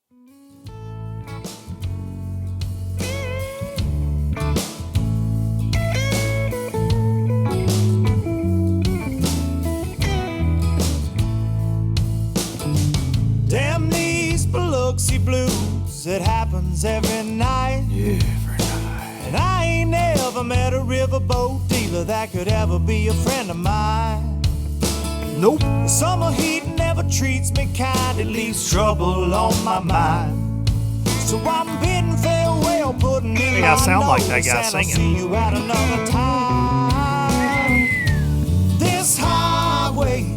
Damn these Biloxi blues, it happens every night. Every night. And I ain't never met a riverboat dealer that could ever be a friend of mine. Nope. The summer heat never treats me kind, it leaves trouble on my mind. So I'm bidding farewell, putting in Hey, my I sound like that notes, guy and I'll singing. see you at another time. This highway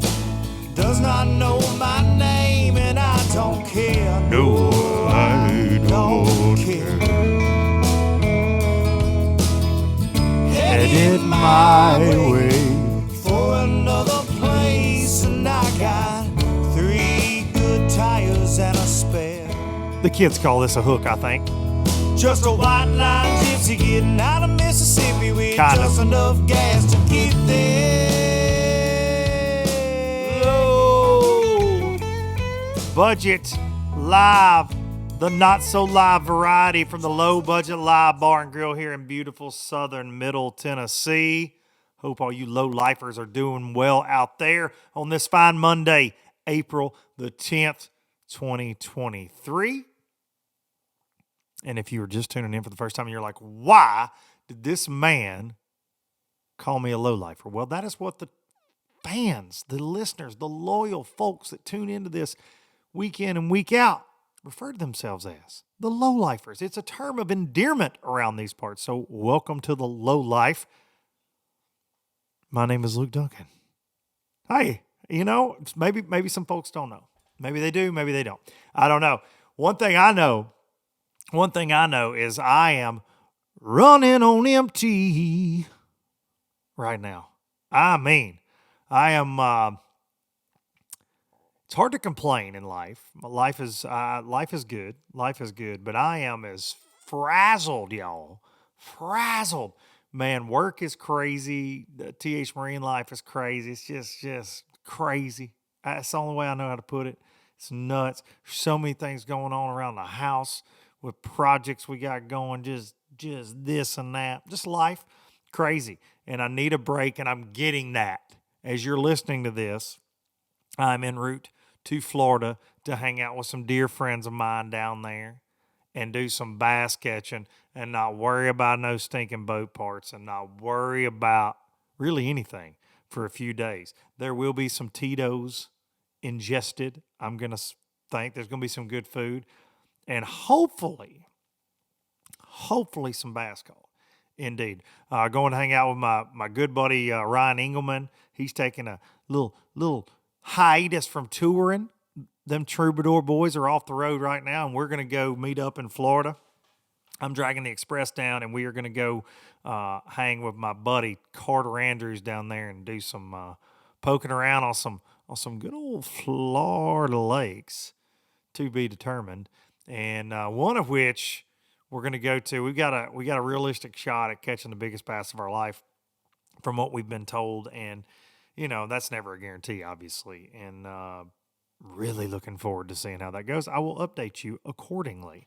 does not know my name, and I don't care. No, I don't care. Headed my way for another place, and I got 3 good tires and a spare. The kids call this a hook, I think. Just a white line gypsy getting out of Mississippi with Kind of. just enough gas to get there. Low budget live, the not so live variety from the Low Budget Live Bar and Grill here in beautiful southern Middle Tennessee. Hope all you low lifers are doing well out there on this fine Monday, April the 10th, 2023. And if you were just tuning in for the first time, you're like, why did this man call me a lowlifer? Well, that is what the fans, the listeners, the loyal folks that tune into this week in and week out refer to themselves as the lowlifers. It's a term of endearment around these parts. So welcome to the low life. My name is Luke Duncan. Hey, you know, maybe some folks don't know. Maybe they do, maybe they don't. I don't know. One thing I know is I am running on empty right now. I mean, I am, it's hard to complain in life. Life is good. Life is good, but I am as frazzled, y'all. Frazzled. Man, work is crazy. The TH Marine life is crazy. It's just crazy. That's the only way I know how to put it. It's nuts. There's so many things going on around the house with projects we got going, just this and that. Just life, crazy. And I need a break, and I'm getting that. As you're listening to this, I'm en route to Florida to hang out with some dear friends of mine down there and do some bass catching and not worry about no stinking boat parts and not worry about really anything for a few days. There will be some Tito's ingested. I'm going to think there's going to be some good food and hopefully some bass caught. Indeed. Going to hang out with my good buddy Ryan Engelman. He's taking a little hiatus from touring. Them Troubadour boys are off the road right now, and we're going to go meet up in Florida. I'm dragging the express down, and we are going to go hang with my buddy Carter Andrews down there and do some poking around on some good old Florida lakes, to be determined. And one of which we're going to go to. We got a realistic shot at catching the biggest bass of our life, from what we've been told, and you know that's never a guarantee, obviously. And really looking forward to seeing how that goes. I will update you accordingly.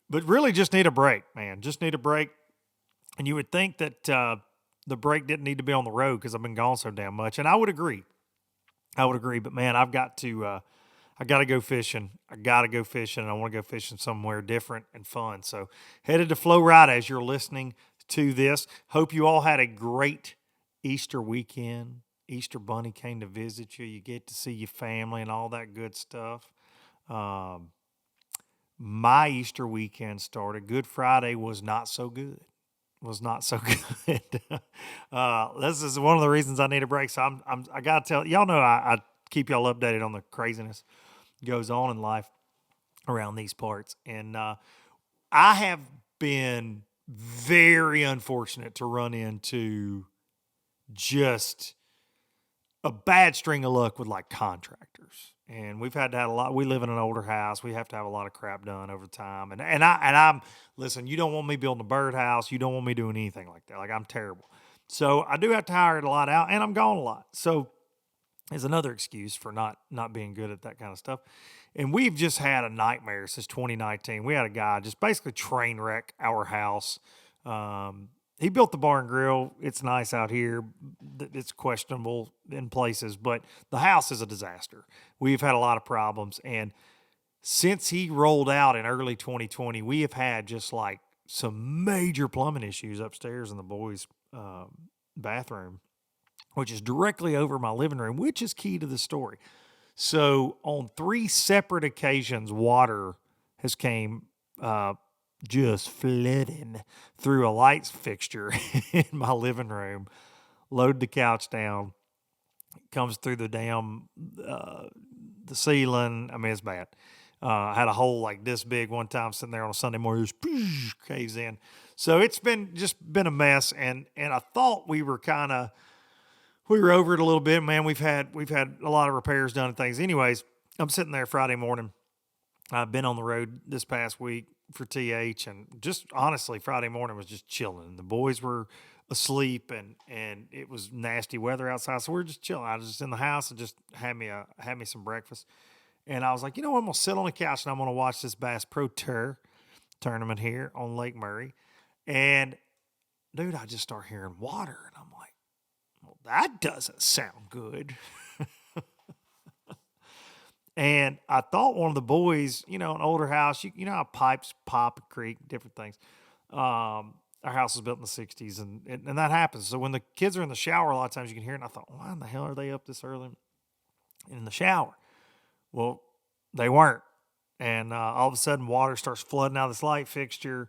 But really, just need a break, man. Just need a break. And you would think that the break didn't need to be on the road because I've been gone so damn much, and I would agree. But man, I got to go fishing. And I want to go fishing somewhere different and fun. So headed to Florida as you're listening to this. Hope you all had a great Easter weekend. Easter Bunny came to visit you. You get to see your family and all that good stuff. My Easter weekend started. Good Friday was not so good. This is one of the reasons I need a break. So I gotta tell y'all know I keep y'all updated on the craziness goes on in life around these parts. And I have been very unfortunate to run into just a bad string of luck with like contractors. And we've had to have a lot. We live in an older house. We have to have a lot of crap done over time. And I'm listen, you don't want me building a birdhouse. You don't want me doing anything like that. Like, I'm terrible. So I do have to hire it a lot out, and I'm gone a lot. So is another excuse for not being good at that kind of stuff. And we've just had a nightmare since 2019. We had a guy just basically train wreck our house. He built the bar and grill. It's nice out here. It's questionable in places, but the house is a disaster. We've had a lot of problems. And since he rolled out in early 2020, we have had just like some major plumbing issues upstairs in the boys' bathroom, which is directly over my living room, which is key to the story. So on 3 separate occasions, water has came just flooding through a light fixture in my living room, load the couch down, comes through the damn the ceiling. I mean, it's bad. I had a hole like this big one time sitting there on a Sunday morning, just caves in. So it's been a mess, and I thought we were over it a little bit, man. We've had a lot of repairs done and things. Anyways, I'm sitting there Friday morning. I've been on the road this past week for TH, and just honestly, Friday morning was just chilling. The boys were asleep, and it was nasty weather outside, so we were just chilling. I was just in the house and just had me some breakfast. And I was like, you know what? I'm going to sit on the couch and I'm going to watch this Bass Pro Tour tournament here on Lake Murray. And, dude, I just start hearing water. And I'm like, well, that doesn't sound good. And I thought one of the boys, an older house, you know how pipes pop and creak, different things. Our house was built in the 60s, and that happens. So when the kids are in the shower, a lot of times you can hear it. And I thought, why in the hell are they up this early in the shower? Well, they weren't. And all of a sudden, water starts flooding out of this light fixture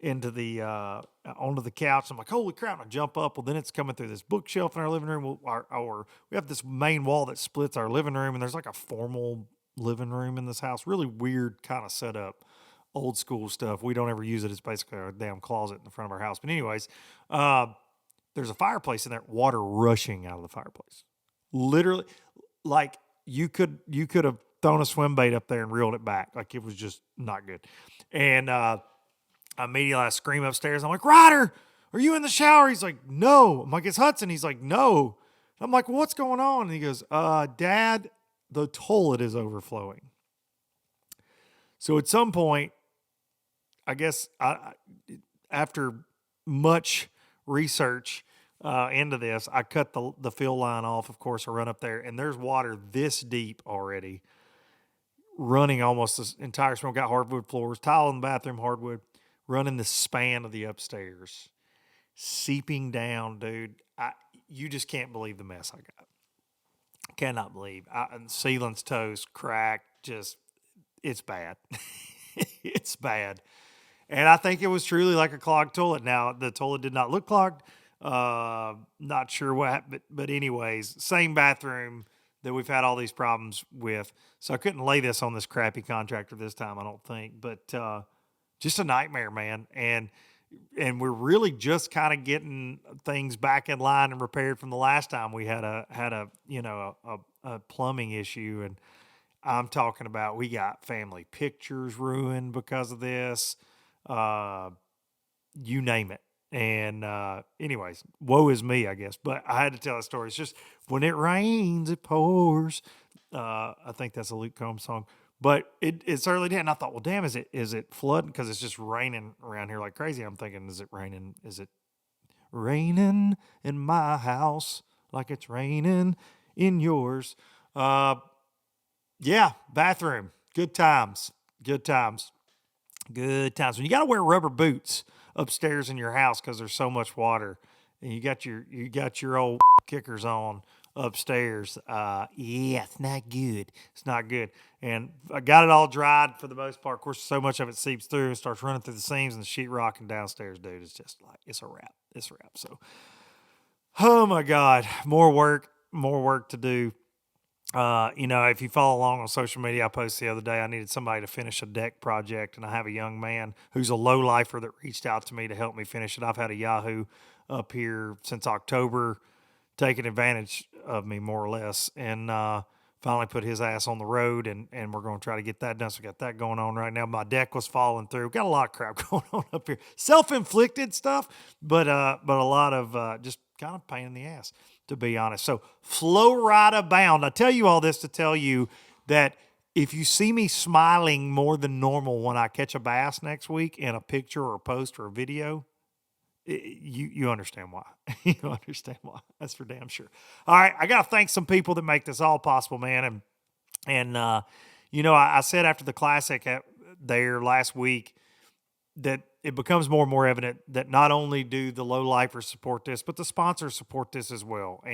into the onto the couch. I'm like, holy crap! And I jump up. Well, then it's coming through this bookshelf in our living room. We have this main wall that splits our living room, and there's like a formal living room in this house. Really weird kind of setup, old school stuff. We don't ever use it. It's basically a damn closet in the front of our house. But anyways, there's a fireplace in there. Water rushing out of the fireplace, literally, like. You could have thrown a swim bait up there and reeled it back. Like, it was just not good. And immediately I scream upstairs. I'm like, Ryder, are you in the shower? He's like, no. I'm like, it's Hudson. He's like, no. I'm like, well, what's going on? And he goes, Dad, the toilet is overflowing. So at some point, I guess after much research into this, I cut the fill line off. Of course, I run up there, and there's water this deep already, running almost this entire span. Got hardwood floors, tile in the bathroom, hardwood, running the span of the upstairs, seeping down, dude. You just can't believe the mess I got. Cannot believe. And ceiling's toast, cracked. Just, it's bad. It's bad. And I think it was truly like a clogged toilet. Now, the toilet did not look clogged. Not sure what happened, but anyways, same bathroom that we've had all these problems with. So I couldn't lay this on this crappy contractor this time, I don't think, but, just a nightmare, man. And we're really just kind of getting things back in line and repaired from the last time we had a plumbing issue. And I'm talking about, we got family pictures ruined because of this, you name it. And anyways, woe is me, I guess. But I had to tell a story. It's just, when it rains, it pours. I think that's a Luke Combs song. But it certainly did. And I thought, well, damn, is it flooding? Because it's just raining around here like crazy. I'm thinking, is it raining? Is it raining in my house like it's raining in yours? Yeah, bathroom. Good times. Good times. Good times. When you got to wear rubber boots upstairs in your house because there's so much water, and you got your old kickers on upstairs. Yeah, it's not good. It's not good. And I got it all dried for the most part. Of course, so much of it seeps through and starts running through the seams, and the sheetrock and downstairs, dude, it's just like, it's a wrap. It's a wrap. So, oh my God, more work to do. If you follow along on social media, I posted the other day, I needed somebody to finish a deck project, and I have a young man who's a low lifer that reached out to me to help me finish it. I've had a Yahoo up here since October, taking advantage of me more or less, and finally put his ass on the road, and we're going to try to get that done. So we got that going on right now. My deck was falling through. Got a lot of crap going on up here. Self-inflicted stuff, but a lot of just kind of pain in the ass to be honest. So flow right abound. I tell you all this to tell you that if you see me smiling more than normal when I catch a bass next week in a picture or a post or a video, you understand why. You understand why. That's for damn sure. All right, I got to thank some people that make this all possible, man. And I said after the classic there last week that it becomes more and more evident that not only do the low lifers support this, but the sponsors support this as well.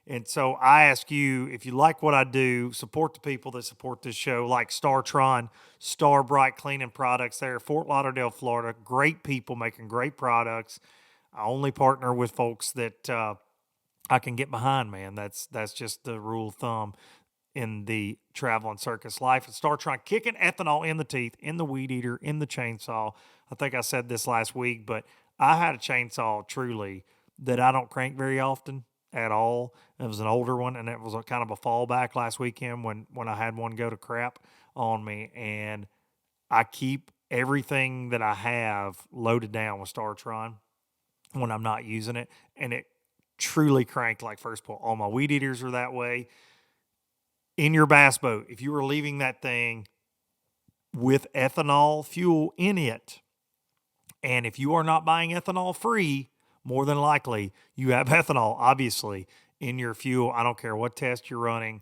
And so I ask you, if you like what I do, support the people that support this show, like StarTron, Star Bright Cleaning Products there, Fort Lauderdale, Florida. Great people making great products. I only partner with folks that I can get behind, man. That's just the rule of thumb in the travel and circus life. And StarTron kicking ethanol in the teeth, in the weed eater, in the chainsaw. I think I said this last week, but I had a chainsaw truly that I don't crank very often at all. It was an older one, and it was a kind of a fallback last weekend when I had one go to crap on me. And I keep everything that I have loaded down with StarTron when I'm not using it, and it truly cranked like first pull. All my weed eaters are that way. In your bass boat, if you were leaving that thing with ethanol fuel in it, and if you are not buying ethanol free, more than likely you have ethanol, obviously, in your fuel. I don't care what test you're running.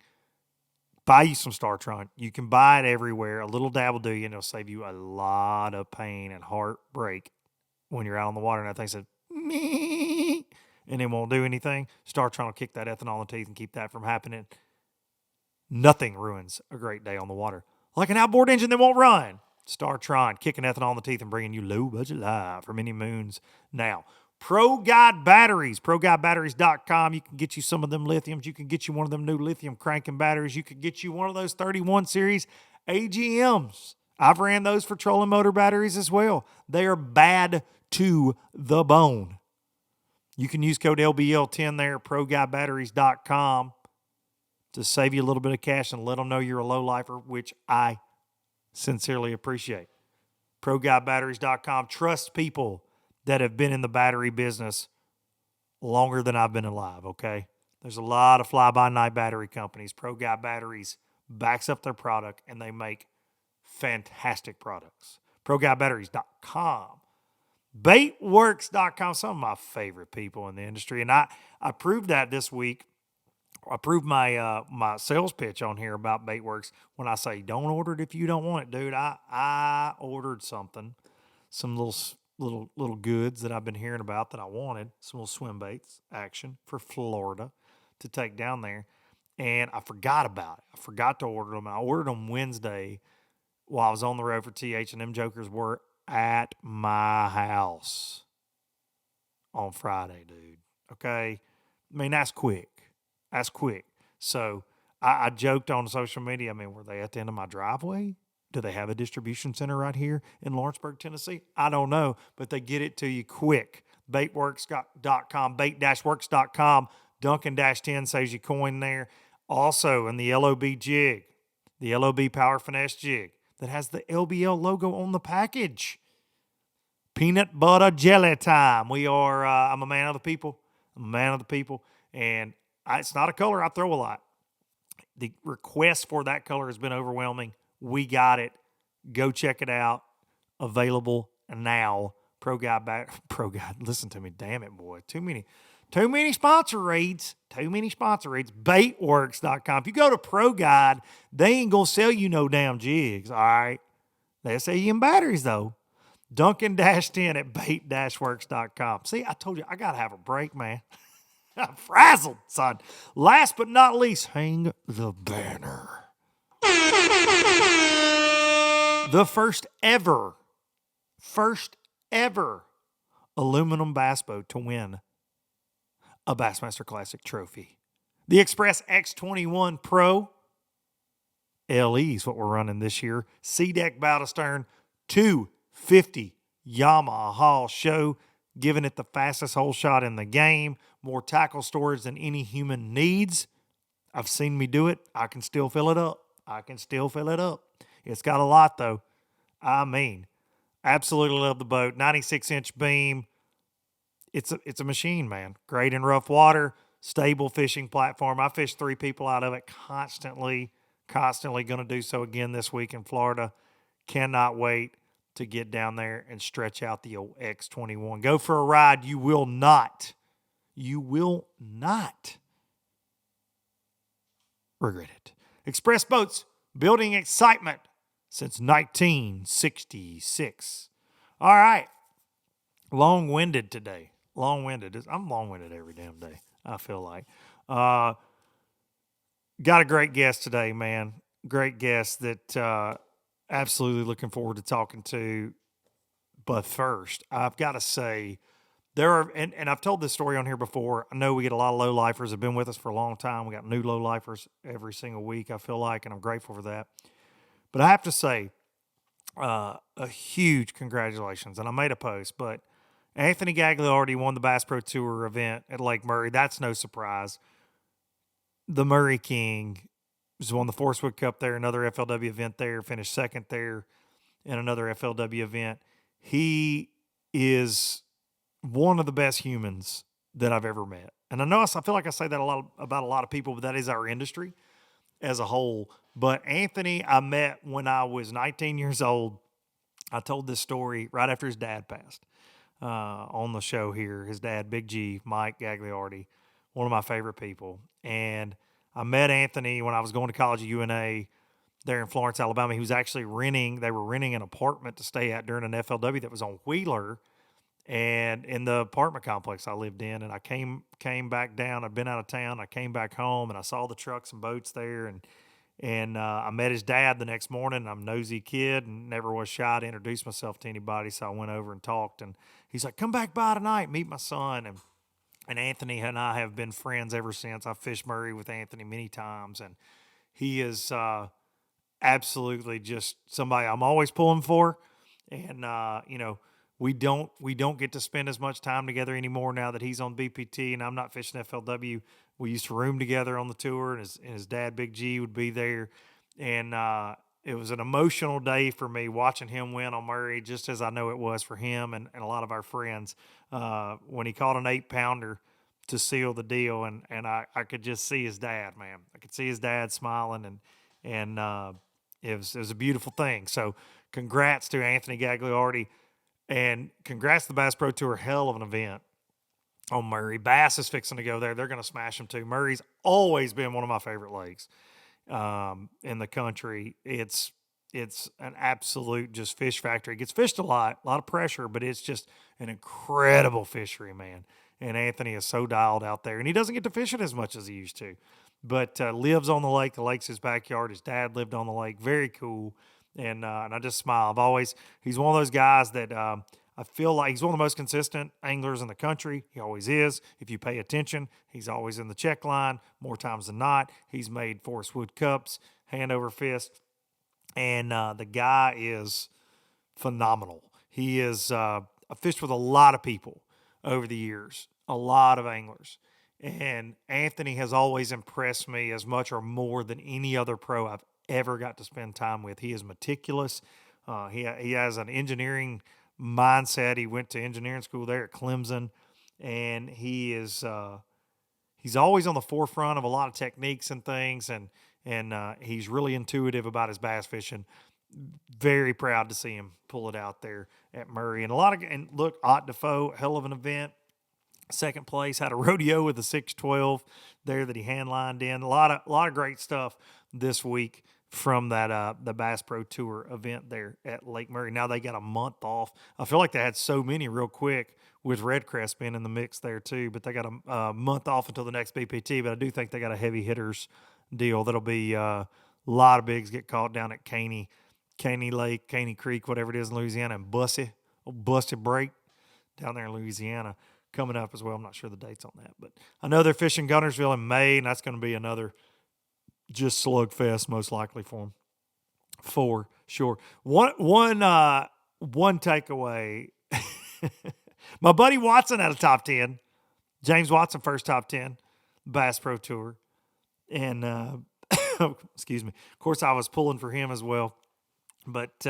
Buy you some StarTron. You can buy it everywhere. A little dab will do you, and it'll save you a lot of pain and heartbreak when you're out on the water and that thing says, me, and it won't do anything. StarTron will kick that ethanol in the teeth and keep that from happening. Nothing ruins a great day on the water like an outboard engine that won't run. StarTron, kicking ethanol in the teeth and bringing you low budget live for many moons now. Pro Guide Batteries, ProGuideBatteries.com. You can get you some of them lithiums. You can get you one of them new lithium cranking batteries. You could get you one of those 31 series AGMs. I've ran those for trolling motor batteries as well. They are bad to the bone. You can use code LBL10 there at ProGuideBatteries.com to save you a little bit of cash and let them know you're a low lifer, which I sincerely appreciate. ProGuideBatteries.com. Trust people that have been in the battery business longer than I've been alive, okay? There's a lot of fly-by-night battery companies. Pro Guide Batteries backs up their product, and they make fantastic products. ProGuideBatteries.com. Baitworks.com. Some of my favorite people in the industry, and I proved that this week. I proved my my sales pitch on here about Baitworks when I say don't order it if you don't want it, dude. I ordered something, some little goods that I've been hearing about that I wanted, some little swim baits action for Florida to take down there, and I forgot about it. I forgot to order them. I ordered them Wednesday while I was on the road for TH, and them jokers were at my house on Friday, dude. Okay, I mean that's quick. That's quick. So I joked on social media. I mean, were they at the end of my driveway? Do they have a distribution center right here in Lawrenceburg, Tennessee? I don't know, but they get it to you quick. Baitworks.com, bait-works.com. Duncan-10 saves you coin there. Also, in the LOB jig, the LOB Power Finesse jig that has the LBL logo on the package. Peanut butter jelly time. I'm a man of the people. I'm a man of the people. And it's not a color I throw a lot. The request for that color has been overwhelming. We got it. Go check it out. Available now. Pro Guide. Listen to me. Damn it, boy. Too many sponsor reads. Baitworks.com. If you go to Pro Guide, they ain't going to sell you no damn jigs, all right? They'll sell you in batteries, though. Duncan-10 at bait-works.com. See, I told you, I got to have a break, man. I'm frazzled, son. Last but not least, hang the banner. The first ever aluminum bass boat to win a Bassmaster Classic trophy. The Express X21 Pro LE is what we're running this year. C-Deck bow to stern, 250 Yamaha show, giving it the fastest hole shot in the game, more tackle storage than any human needs. I've seen me do it. I can still fill it up. It's got a lot, though. I mean, absolutely love the boat. 96-inch beam. It's a machine, man. Great in rough water. stable fishing platform. I fish 3 people out of it constantly going to do so again this week in Florida. Cannot wait to get down there and stretch out the old X21. Go for a ride. You will not regret it. Express Boats, building excitement since 1966. All right. Long-winded today. Long-winded. I'm long-winded every damn day, I feel like. Got a great guest today, man. Great guest that absolutely looking forward to talking to. But first, I've got to say, there are, and I've told this story on here before. I know we get a lot of low-lifers that have been with us for a long time. We got new low-lifers every single week, I feel like, and I'm grateful for that. But I have to say, a huge congratulations. And I made a post, but Anthony Gagliardi won the Bass Pro Tour event at Lake Murray. That's no surprise. The Murray King just won the Forest Wood Cup there, another FLW event there, finished second there in another FLW event. He is one of the best humans that I've ever met. And I feel like I say that about a lot of people, but that is our industry as a whole. But Anthony, I met when I was 19 years old. I told this story right after his dad passed on the show here. His dad, Big G, Mike Gagliardi, one of my favorite people. And I met Anthony when I was going to college at UNA there in Florence, Alabama. He was actually they were renting an apartment to stay at during an FLW that was on Wheeler and in the apartment complex I lived in. And I came back down. I'd been out of town. I came back home and I saw the trucks and boats there. And I met his dad the next morning. I'm a nosy kid and never was shy to introduce myself to anybody. So I went over and talked. And he's like, come back by tonight, meet my son. And Anthony and I have been friends ever since. I've fished Murray with Anthony many times. And he is absolutely just somebody I'm always pulling for. And, we don't get to spend as much time together anymore now that he's on BPT and I'm not fishing FLW. We used to room together on the tour, and his dad, Big G, would be there. And it was an emotional day for me watching him win on Murray, just as I know it was for him and a lot of our friends when he caught an 8-pounder to seal the deal. And I could just see his dad, man. I could see his dad smiling, and it was a beautiful thing. So congrats to Anthony Gagliardi. And congrats to the Bass Pro Tour, hell of an event on Murray. Bass is fixing to go there. They're going to smash them too. Murray's always been one of my favorite lakes in the country. It's an absolute just fish factory. It gets fished a lot of pressure, but it's just an incredible fishery, man. And Anthony is so dialed out there. And he doesn't get to fish it as much as he used to, but lives on the lake. The lake's his backyard. His dad lived on the lake. Very cool. And I just smile. He's one of those guys that I feel like he's one of the most consistent anglers in the country. He always is. If you pay attention, he's always in the check line more times than not. He's made Forest Wood Cups, hand over fist. And the guy is phenomenal. He is, I've fished with a lot of people over the years, a lot of anglers. And Anthony has always impressed me as much or more than any other pro I've ever got to spend time with. He is meticulous. He has an engineering mindset. He went to engineering school there at Clemson, and he's always on the forefront of a lot of techniques and things, and he's really intuitive about his bass fishing. Very proud to see him pull it out there at Murray. And look, Ott Defoe, hell of an event. Second place, had a rodeo with a 612 there that he hand-lined in. A lot of great stuff this week from that the Bass Pro Tour event there at Lake Murray. Now they got a month off. I feel like they had so many real quick with Redcrest being in the mix there too, but they got a month off until the next BPT. But I do think they got a heavy hitters deal. That'll be a lot of bigs get caught down at Caney Lake, Caney Creek, whatever it is in Louisiana, and Bussy Break down there in Louisiana coming up as well. I'm not sure the dates on that, but I know they're fishing Guntersville in May, and that's going to be another just slugfest most likely for them, for sure. One takeaway. My buddy Watson had a top 10. James Watson, first top 10, Bass Pro Tour. And, excuse me. Of course, I was pulling for him as well. But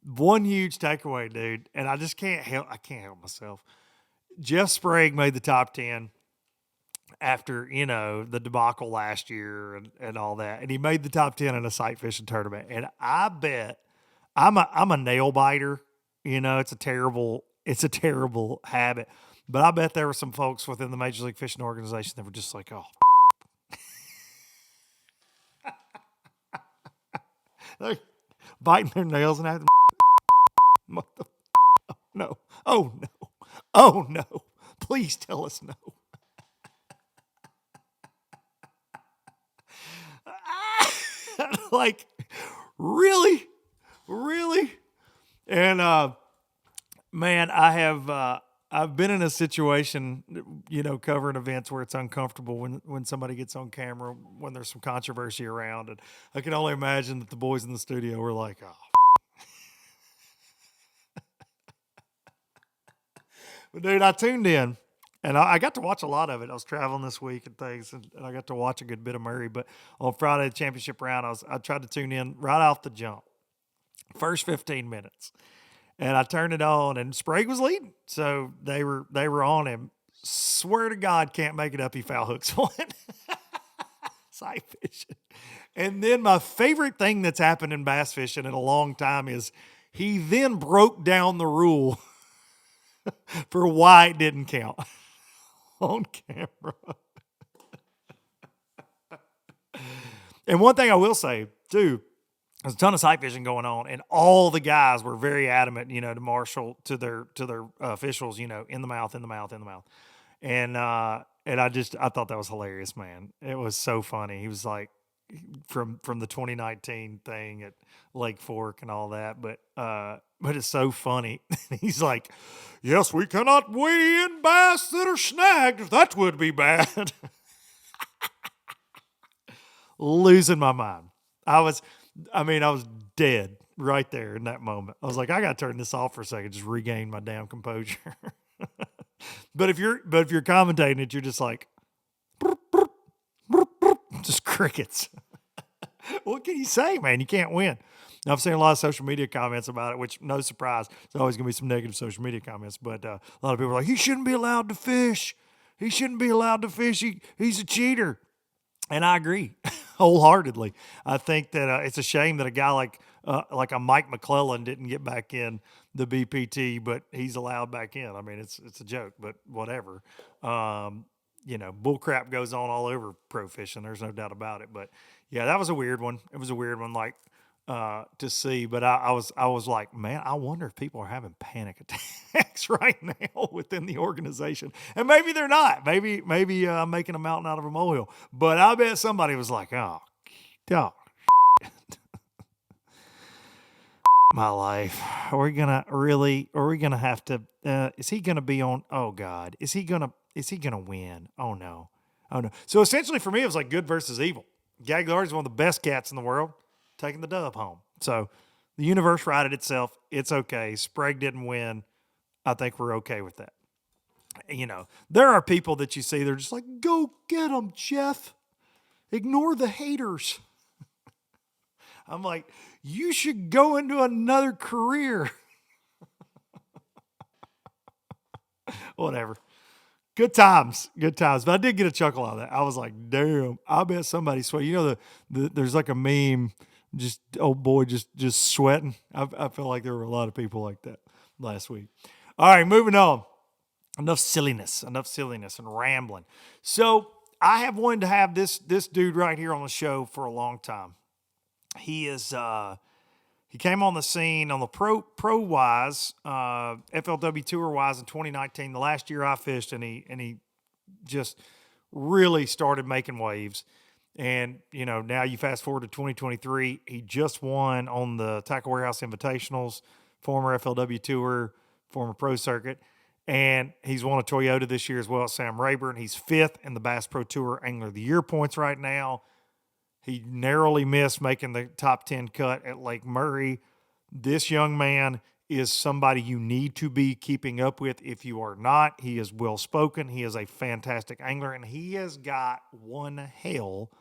one huge takeaway, dude, and I can't help myself. Jeff Sprague made the top 10. after, the debacle last year and all that. And he made the top 10 in a sight fishing tournament. And I bet I'm a nail biter. It's a terrible habit. But I bet there were some folks within the Major League Fishing organization that were just like, oh, they're biting their nails and acting. No. Oh no. Oh no. Please tell us no. Like, really? Really? And man, I've been in a situation, covering events where it's uncomfortable when somebody gets on camera, when there's some controversy around. And I can only imagine that the boys in the studio were like, oh. But dude, I tuned in and I got to watch a lot of it. I was traveling this week and things, and I got to watch a good bit of Murray. But on Friday, the championship round, I tried to tune in right off the jump, first 15 minutes. And I turned it on, and Sprague was leading. So they were on him. Swear to God, can't make it up. He foul hooks one. Sight fishing. And then my favorite thing that's happened in bass fishing in a long time is he then broke down the rule for why it didn't count on camera. And one thing I will say, too, there's a ton of sight fishing going on, and all the guys were very adamant, to marshal to their officials, in the mouth. And I thought that was hilarious, man. It was so funny. He was like, from the 2019 thing at Lake Fork and all that, but it's so funny. He's like, yes, we cannot weigh in bass that are snagged. That would be bad. Losing my mind. I was dead right there in that moment. I was like, I got to turn this off for a second, just regain my damn composure. But if you're commentating it, you're just like, just crickets. What can you say, man? You can't win. Now, I've seen a lot of social media comments about it, which, no surprise, there's always going to be some negative social media comments. But a lot of people are like, he shouldn't be allowed to fish. He shouldn't be allowed to fish. He's a cheater. And I agree wholeheartedly. I think that it's a shame that a guy like a Mike McClellan didn't get back in the BPT, but he's allowed back in. I mean, it's a joke, but whatever. Bull crap goes on all over pro fishing. There's no doubt about it. But yeah, that was a weird one. It was a weird one, to see. But I was like, man, I wonder if people are having panic attacks right now within the organization. And maybe they're not. Maybe I'm making a mountain out of a molehill. But I bet somebody was like, oh, my life. Are we gonna have to, is he gonna be on, oh God, is he gonna win? Oh no. So essentially for me, it was like good versus evil. Gagliardi is one of the best cats in the world, taking the dub home. So the universe righted itself. It's okay. Sprague didn't win. I think we're okay with that. There are people that you see, they're just like, go get them, Jeff. Ignore the haters. I'm like, you should go into another career. Whatever. Good times. But I did get a chuckle out of that. I was like, damn, I bet somebody sweat. There's like a meme, just old boy just sweating. I feel like there were a lot of people like that last week. All right, moving on. Enough silliness and rambling. So I have wanted to have this dude right here on the show for a long time. He came on the scene on the pro wise, FLW tour wise in 2019, the last year I fished, and he just really started making waves. And, now you fast forward to 2023, he just won on the Tackle Warehouse Invitationals, former FLW tour, former pro circuit. And he's won a Toyota this year as well at Sam Rayburn. He's 5th in the Bass Pro Tour Angler of the Year points right now. He narrowly missed making the top 10 cut at Lake Murray. This young man is somebody you need to be keeping up with. If you are not, he is well-spoken. He is a fantastic angler, and he has got one hell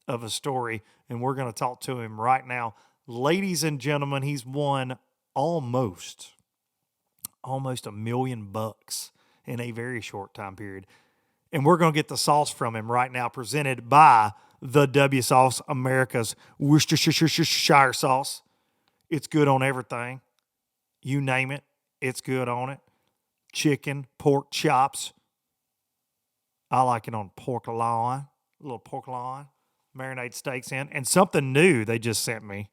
of a story, and we're going to talk to him right now. Ladies and gentlemen, he's won almost $1 million in a very short time period. And we're going to get the sauce from him right now, presented by the W Sauce, America's Worcestershire sauce. It's good on everything. You name it, it's good on it. Chicken, pork chops. I like it on pork loin, a little pork loin. Marinate steaks in. And something new they just sent me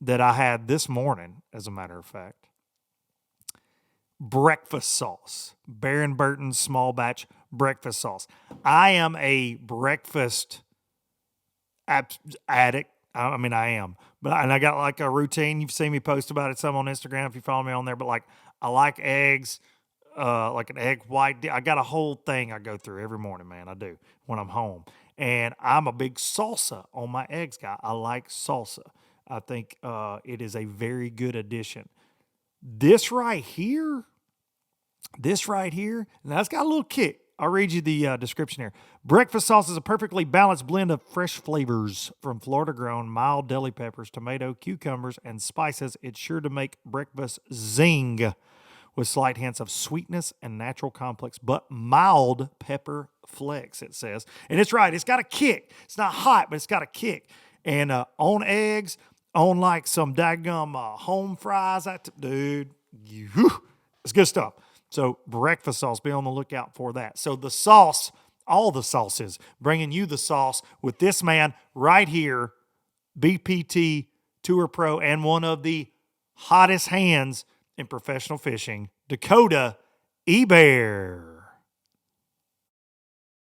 that I had this morning, as a matter of fact. Breakfast sauce. Baron Burton's small batch breakfast sauce. I am a breakfast addict. I mean, I am. And I got like a routine. You've seen me post about it some on Instagram if you follow me on there. But like, I like eggs, like an egg white. I got a whole thing I go through every morning, man. I do when I'm home. And I'm a big salsa on my eggs guy. I like salsa. I think it is a very good addition. This right here, now it's got a little kick. I'll read you the description here. Breakfast sauce is a perfectly balanced blend of fresh flavors from Florida-grown mild deli peppers, tomato, cucumbers, and spices. It's sure to make breakfast zing with slight hints of sweetness and natural complex, but mild pepper flecks, it says. And it's right. It's got a kick. It's not hot, but it's got a kick. And on eggs, on like some daggum home fries, dude, it's good stuff. So breakfast sauce, be on the lookout for that. So the sauce, all the sauces, bringing you the sauce with this man right here, BPT Tour Pro, and one of the hottest hands in professional fishing, Dakota Ebare.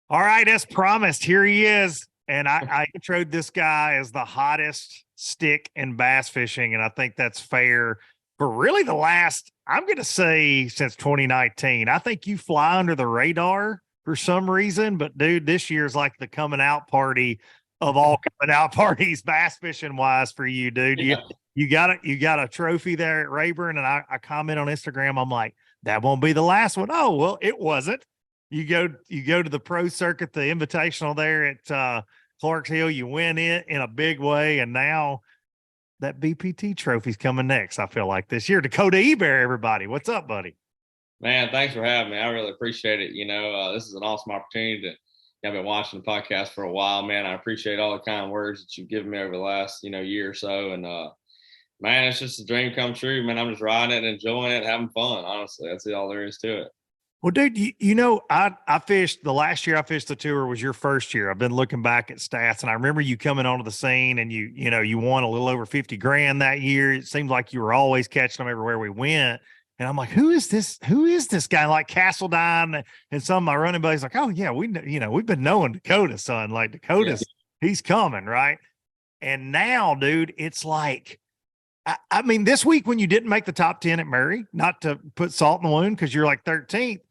All right, as promised, here he is. And I introed this guy as the hottest stick in bass fishing, and I think that's fair. For really the last, I'm going to say since 2019, I think you fly under the radar for some reason. But dude, this year's like the coming out party of all coming out parties, bass fishing wise for you, dude. Yeah. You got a trophy there at Rayburn, and I comment on Instagram. I'm like, that won't be the last one. Oh, well, it wasn't. You go to the pro circuit, the invitational there at Clarks Hill. You win it in a big way, and now that BPT trophy's coming next, I feel like, this year. Dakota Ebare, everybody. What's up, buddy? Man, thanks for having me. I really appreciate it. This is an awesome opportunity. I've been watching the podcast for a while, man. I appreciate all the kind words that you've given me over the last, year or so. And, man, it's just a dream come true, man. I'm just riding it and enjoying it, having fun. Honestly, that's all there is to it. Well, dude, I fished the last year I fished the tour was your first year. I've been looking back at stats, and I remember you coming onto the scene, and you won a little over 50 grand that year. It seemed like you were always catching them everywhere we went. And I'm like, who is this guy? Like Castledine and some of my running buddies like, oh yeah, we've been knowing Dakota, son. Like Dakota's, he's coming, right? And now, dude, it's like, I mean, this week when you didn't make the top 10 at Murray, not to put salt in the wound because you're like 13th,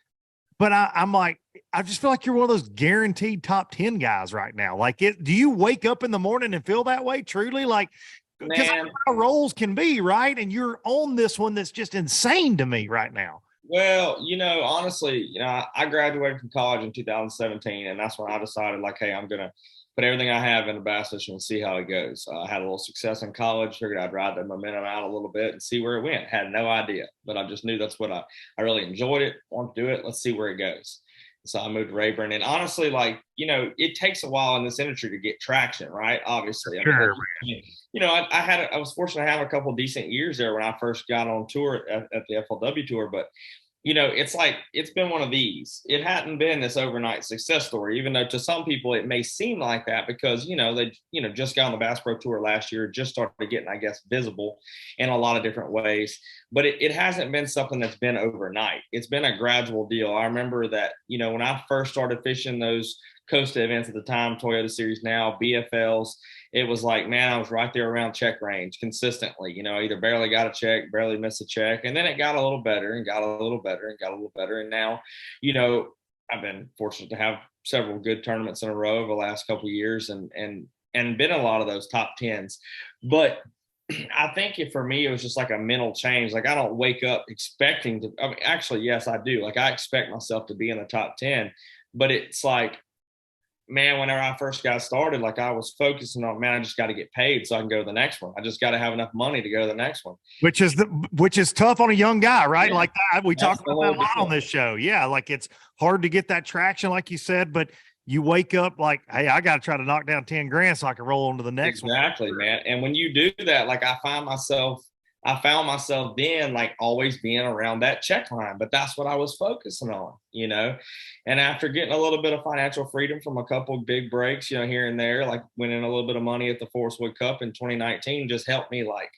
but I'm like, I just feel like you're one of those guaranteed top 10 guys right now. Like, do you wake up in the morning and feel that way truly? Like, because how roles can be, right? And you're on this one that's just insane to me right now. Well, honestly, I graduated from college in 2017, and that's when I decided, like, hey, I'm going to put everything I have into bass fishing and see how it goes. I had a little success in college, figured I'd ride the momentum out a little bit and see where it went. Had no idea, but I just knew that's what I really enjoyed it, wanted to do it. Let's see where it goes. So I moved to Rayburn, and honestly, like, it takes a while in this industry to get traction, right? Obviously. Sure. I was fortunate to have a couple of decent years there when I first got on tour at the FLW tour, but it's like, it's been one of these. It hadn't been this overnight success story, even though to some people it may seem like that because, they, just got on the Bass Pro Tour last year, just started getting, I guess, visible in a lot of different ways. But it hasn't been something that's been overnight. It's been a gradual deal. I remember that, when I first started fishing those Costa events at the time, Toyota Series now, BFLs, it was like, man, I was right there around check range consistently, either barely got a check, barely missed a check. And then it got a little better and got a little better and got a little better. And now, I've been fortunate to have several good tournaments in a row over the last couple of years and been in a lot of those top tens. But I think for me, it was just like a mental change. Like, I don't wake up expecting to, actually, yes, I do. Like, I expect myself to be in the top 10, but it's like, man, whenever I first got started, like I was focusing on, man, I just got to get paid so I can go to the next one. I just got to have enough money to go to the next one. Which is tough on a young guy, right? Yeah, like that. We talk about that a lot deal. on this show. Yeah. Like it's hard to get that traction, like you said, but you wake up like, hey, I got to try to knock down 10 grand so I can roll on to the next one. Exactly, man. And when you do that, like I found myself then like always being around that check line, but that's what I was focusing on, you know. And after getting a little bit of financial freedom from a couple big breaks, you know, here and there, like winning a little bit of money at the Forest Wood Cup in 2019 just helped me like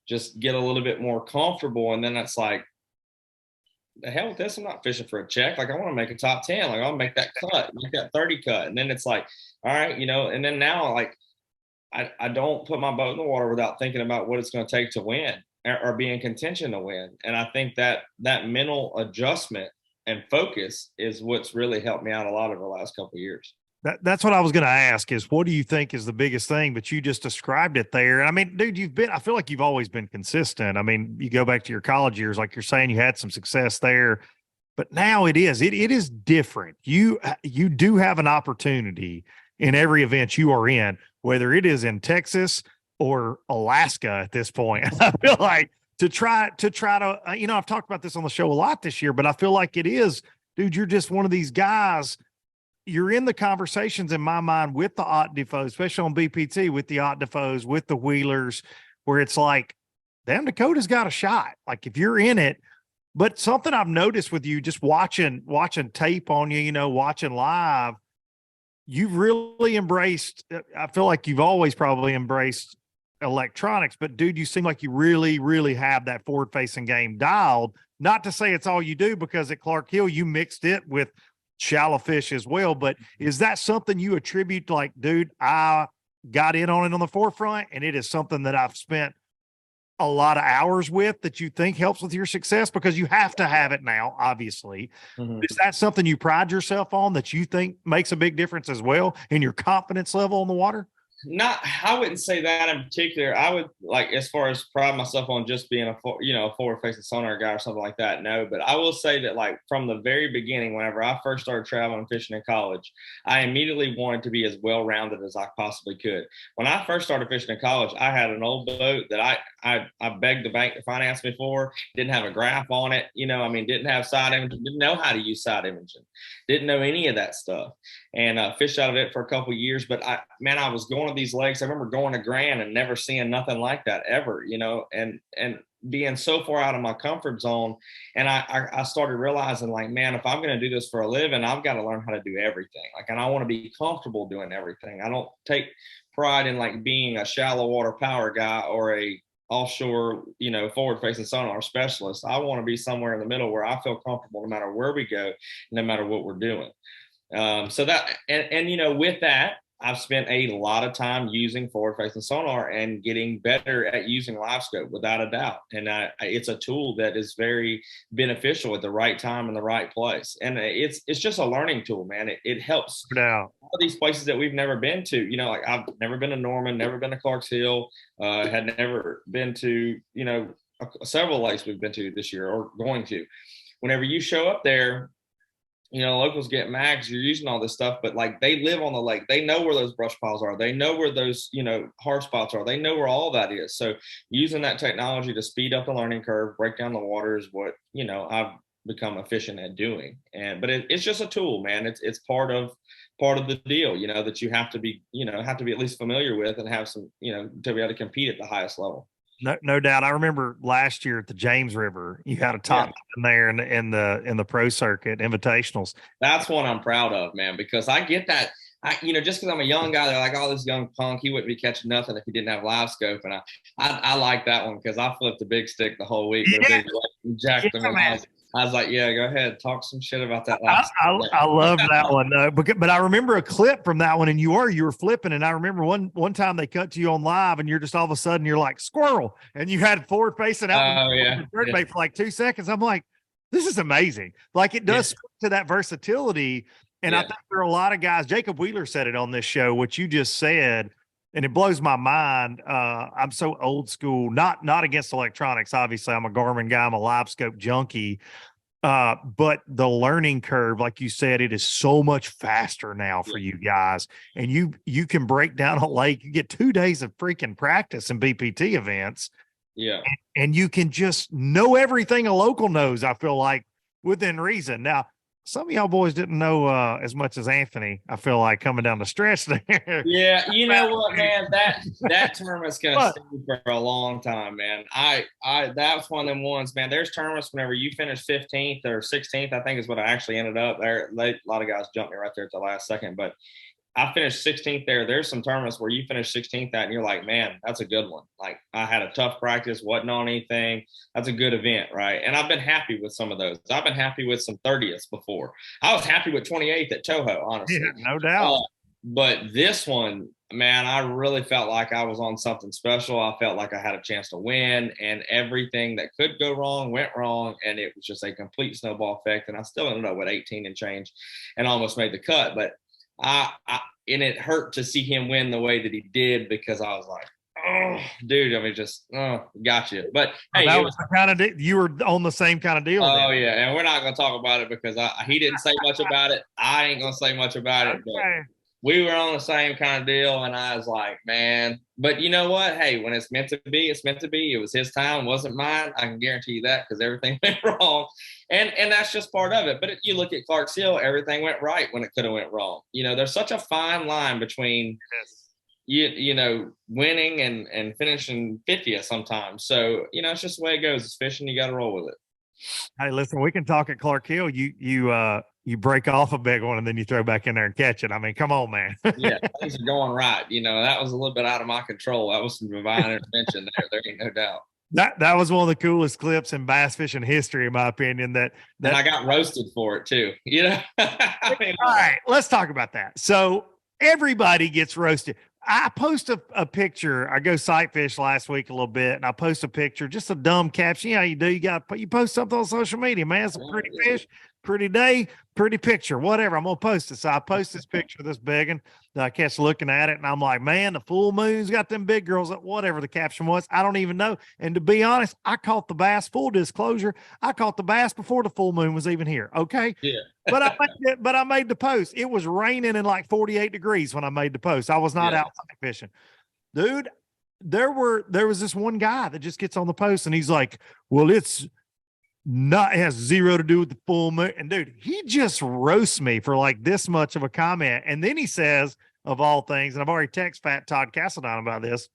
just get a little bit more comfortable. And then it's like, the hell with this, I'm not fishing for a check. Like I want to make a top 10. Like I'll make that cut, make that 30 cut. And then it's like, all right, you know, and then now like I don't put my boat in the water without thinking about what it's going to take to win or be in contention to win. And I think that mental adjustment and focus is what's really helped me out a lot over the last couple of years. That's what I was going to ask is what do you think is the biggest thing? But you just described it there. And I mean, dude, I feel like you've always been consistent. I mean, you go back to your college years, like you're saying, you had some success there, but now it is different. You do have an opportunity in every event you are in, whether it is in Texas or Alaska at this point. I feel like to try to, you know, I've talked about this on the show a lot this year, but I feel like it is, dude, you're just one of these guys. You're in the conversations in my mind with the Ott Defoes, especially on BPT, with the Ott Defoes, with the Wheelers, where it's like, damn, Dakota's got a shot. Like if you're in it, but something I've noticed with you just watching tape on you, you know, watching live, you've really embraced, I feel like you've always probably embraced electronics, but dude, you seem like you really, really have that forward facing game dialed. Not to say it's all you do, because at Clark Hill, you mixed it with shallow fish as well. But is that something you attribute like, dude, I got in on it on the forefront and it is something that I've spent a lot of hours with that you think helps with your success? Because you have to have it now, obviously. Mm-hmm. Is that something you pride yourself on that you think makes a big difference as well in your confidence level on the water? I wouldn't say that in particular. I would like, as far as pride myself on just being a forward facing sonar guy or something like that. No, but I will say that like from the very beginning, whenever I first started traveling fishing in college, I immediately wanted to be as well rounded as I possibly could. When I first started fishing in college, I had an old boat that I begged the bank to finance me for. Didn't have a graph on it, you know. I mean, didn't have side imaging. Didn't know how to use side imaging. Didn't know any of that stuff. And fished out of it for a couple of years. But I was going to these lakes. I remember going to Grand and never seeing nothing like that ever, you know, and being so far out of my comfort zone. And I started realizing like, man, if I'm going to do this for a living, I've got to learn how to do everything. Like, and I want to be comfortable doing everything. I don't take pride in like being a shallow water power guy or a offshore, you know, forward facing sonar specialist. I want to be somewhere in the middle where I feel comfortable no matter where we go, no matter what we're doing. So that, and, you know, with that, I've spent a lot of time using forward facing sonar and getting better at using live scope without a doubt. And it's a tool that is very beneficial at the right time in the right place. And it's just a learning tool, man. It helps all these places that we've never been to, you know, like I've never been to Norman, never been to Clarks Hill, had never been to, you know, several lakes we've been to this year or going to. Whenever you show up there, you know, locals get mad because you're using all this stuff, but like they live on the lake. They know where those brush piles are. They know where those, you know, hard spots are. They know where all that is. So using that technology to speed up the learning curve, break down the water is what, you know, I've become efficient at doing. But it's just a tool, man. It's part of the deal, you know, that you have to be at least familiar with and have some, you know, to be able to compete at the highest level. No doubt. I remember last year at the James River, you had a top in there in the pro circuit invitationals. That's one I'm proud of, man, because I get that. Just because I'm a young guy, they're like, oh, this young punk, he wouldn't be catching nothing if he didn't have live scope. And I like that one because I flipped a big stick the whole week. With a big jacked them. I was like, yeah, go ahead, talk some shit about that last. I love that one, but I remember a clip from that one, and you were flipping, and I remember one time they cut to you on live, and you're just all of a sudden you're like squirrel, and you had forward facing out the third bait for like 2 seconds. I'm like, this is amazing. Like it does speak to that versatility, and I think there are a lot of guys. Jacob Wheeler said it on this show, what you just said. And it blows my mind. I'm so old school, not against electronics. Obviously, I'm a Garmin guy. I'm a live scope junkie. But the learning curve, like you said, it is so much faster now for you guys. And you can break down a lake. You get 2 days of freaking practice and BPT events. Yeah. And you can just know everything a local knows, I feel like, within reason. Now, some of y'all boys didn't know as much as Anthony, I feel like, coming down the stretch there. Yeah, you know what, man? That tournament's gonna But- stay for a long time, man. I that's one of them ones, man. There's tournaments whenever you finish 15th or 16th, I think is what I actually ended up there. A lot of guys jumped me right there at the last second, but I finished 16th there. There's some tournaments where you finish 16th at, and you're like, man, that's a good one. Like, I had a tough practice, wasn't on anything. That's a good event, right? And I've been happy with some of those. I've been happy with some 30ths before. I was happy with 28th at Toho, honestly. Yeah, no doubt. But this one, man, I really felt like I was on something special. I felt like I had a chance to win, and everything that could go wrong went wrong, and it was just a complete snowball effect. And I still ended up with 18 and change and almost made the cut. But and it hurt to see him win the way that he did, because I was like, oh, dude, I mean, just got you. But hey, that was the kind of you were on the same kind of deal. Oh yeah, and we're not gonna talk about it because he didn't say much about it. I ain't gonna say much about it. But we were on the same kind of deal, and I was like, man. But you know what? Hey, when it's meant to be, it's meant to be. It was his time, wasn't mine. I can guarantee you that, because everything went wrong, and that's just part of it. But if you look at Clark's Hill, everything went right when it could have went wrong. You know, there's such a fine line between you know, winning and finishing 50th sometimes. So you know, it's just the way it goes. It's fishing. You got to roll with it. Hey, listen, we can talk at Clark Hill. You break off a big one and then you throw back in there and catch it. I mean, come on, man. Yeah, things are going right. You know, that was a little bit out of my control. That was some divine intervention there. There ain't no doubt. That was one of the coolest clips in bass fishing history, in my opinion. That and I got roasted for it too. You know. I mean, all right, let's talk about that. So everybody gets roasted. I post a picture. I go sight fish last week a little bit, and I post a picture, just a dumb caption. You know how you do. You post something on social media, man. It's a pretty fish, pretty day, pretty picture, whatever. I'm gonna post it. So I post this picture of this biggin. I catch looking at it, and I'm like, man, the full moon's got them big girls. Whatever the caption was, I don't even know. And to be honest, I caught the bass. Full disclosure, I caught the bass before the full moon was even here. Okay, yeah. but I made the post. It was raining and like 48 degrees when I made the post. I was not outside fishing, dude. There was this one guy that just gets on the post and he's like, well, it has zero to do with the full moon. And dude, he just roasts me for like this much of a comment. And then he says, of all things, and I've already texted Fat Todd Castledine about this.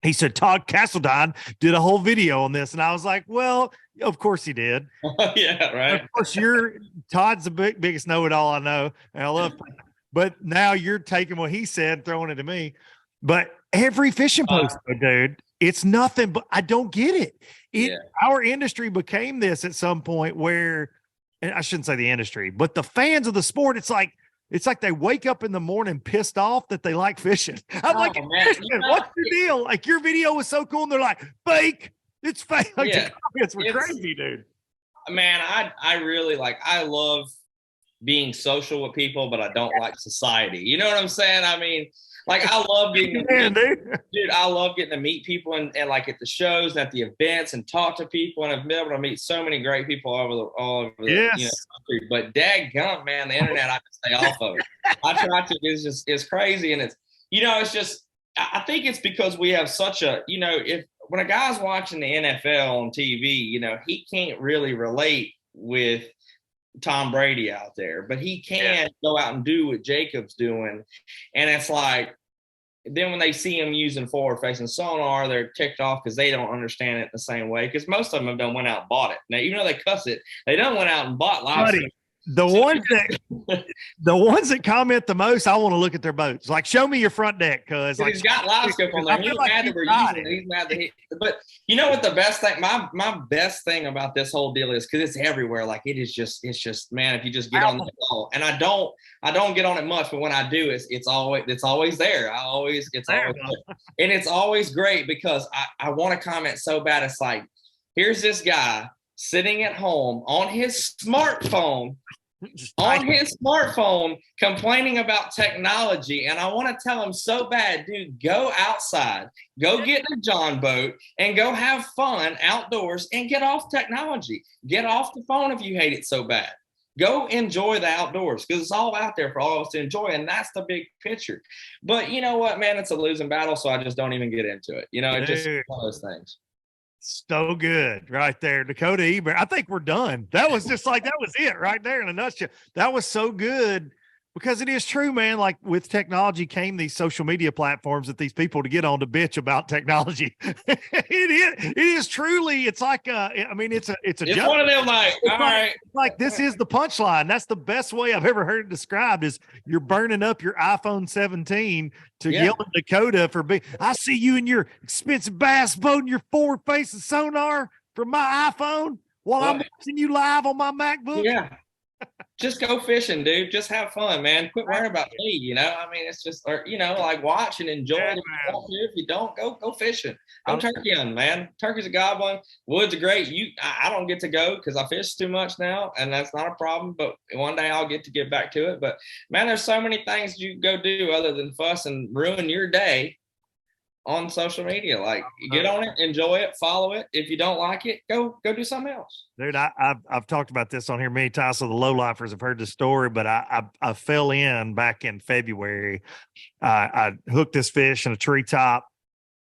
He said, Todd Castledine did a whole video on this. And I was like, well, of course he did. Yeah, right. Of course, Todd's the biggest know-it-all I know. And I love him. But now you're taking what he said, throwing it to me. But every fishing post, dude, it's nothing, but I don't get it. Our industry became this at some point where, and I shouldn't say the industry, but the fans of the sport, it's like they wake up in the morning pissed off that they like fishing. I'm like, what's your deal? Like, your video was so cool, and they're like, fake. It's fake. Like, the comments were crazy, dude. Man, I really I love being social with people, but I don't like society. You know what I'm saying? I mean, like, I love getting dude, I love getting to meet people and like at the shows and at the events and talk to people, and I've been able to meet so many great people all over the you know, country. But daggum, man, the internet, I can stay off of it. I try to. It's crazy, and it's, you know, it's just, I think it's because we have such a, you know, when a guy's watching the NFL on TV, you know, he can't really relate with Tom Brady out there, but he can go out and do what Jacob's doing. And it's like, then when they see him using forward facing sonar, they're ticked off because they don't understand it the same way. Because most of them have done went out and bought it. Now, even though they cuss it, they done went out and bought live. The ones that comment the most, I want to look at their boats. Like, show me your front deck, cuz he's got live scope on there. He's mad that we're using it. He's mad that but you know what the best thing, my best thing about this whole deal is, because it's everywhere. Like, it's just, man, if you just get on the ball. And I don't get on it much, but when I do, it's always there. It's always there. And it's always great, because I want to comment so bad. It's like, here's this guy sitting at home on his smartphone Just on type. his smartphone complaining about technology. And I want to tell him so bad, dude, go outside, go get in a John boat and go have fun outdoors and get off technology. Get off the phone if you hate it so bad. Go enjoy the outdoors because it's all out there for all of us to enjoy. And that's the big picture. But you know what, man, it's a losing battle. So I just don't even get into it. You know, it just one of those things. So good right there. Dakota Ebare. I think we're done. That was just like, that was it right there in a nutshell. That was so good because it is true, man. Like with technology came these social media platforms that these people to get on to bitch about technology. It is truly, it's like, I mean, it's It's joke. one of them like, all right. Like this is the punchline. That's the best way I've ever heard it described is you're burning up your iPhone 17 to yell at Dakota for being, I see you in your expensive bass boat and your forward facing sonar from my iPhone while I'm watching you live on my MacBook. Yeah. Just go fishing, dude. Just have fun, man. Quit worrying about me. You know, I mean, it's just, or, you know, like watch and enjoy it. If you don't, go fishing. Go turkey hunting, man. Turkey's a goblin. Woods are great. I don't get to go because I fish too much now, and that's not a problem. But one day I'll get back to it. But man, there's so many things you go do other than fuss and ruin your day on social media. Like, get on it, enjoy it, follow it. If you don't like it, go do something else. Dude, I've talked about this on here many times, so the low-lifers have heard the story, but I fell in back in February. I hooked this fish in a treetop,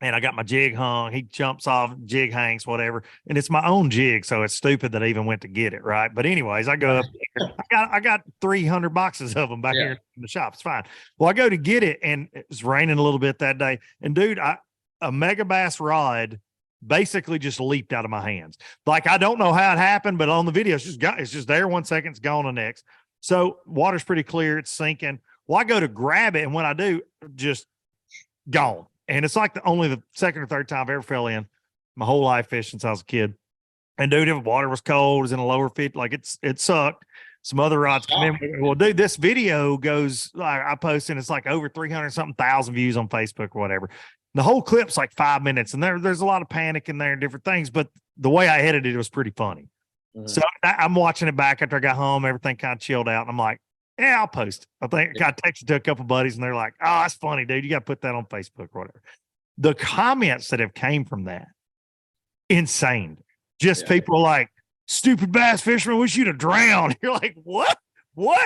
and I got my jig hung. He jumps off, jig hangs, whatever, and it's my own jig, so it's stupid that I even went to get it, right? But anyways, I go up there. I got 300 boxes of them back here in the shop. It's fine. Well, I go to get it, and it was raining a little bit that day, and dude, a mega bass rod basically just leaped out of my hands. Like, I don't know how it happened, but on the video, it's just there 1 second, it's gone the next. So water's pretty clear, it's sinking. Well, I go to grab it, and when I do, just gone. And it's like only the second or third time I've ever fell in my whole life fishing since I was a kid. And dude, if the water was cold, it was in a lower fit, like it sucked. Some other rods come in. Well, dude, this video goes, I posted, it's like over 300 something thousand views on Facebook or whatever. The whole clip's like 5 minutes, and there's a lot of panic in there and different things, but the way I edited it was pretty funny. Mm-hmm. So I'm watching it back after I got home, everything kind of chilled out, and I'm like, yeah, I'll post it. I think I texted to a couple buddies, and they're like, oh, that's funny, dude. You got to put that on Facebook or whatever. The comments that have came from that, insane. Just people like, stupid bass fisherman, wish you'd have drowned. You're like, what?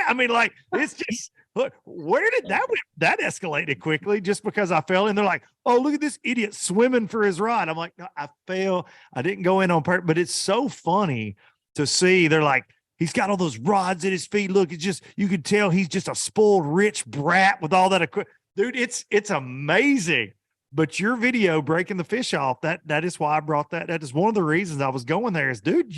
I mean, like, it's just, where did that escalated quickly just because I fell in? They're like, oh, look at this idiot swimming for his rod. I'm like, no, I fell. I didn't go in on purpose, but it's so funny to see. They're like, he's got all those rods at his feet. Look, it's just, you could tell he's just a spoiled rich brat with all that equipment. Dude, it's amazing. But your video breaking the fish off, that is why I brought that. That is one of the reasons I was going there is, dude,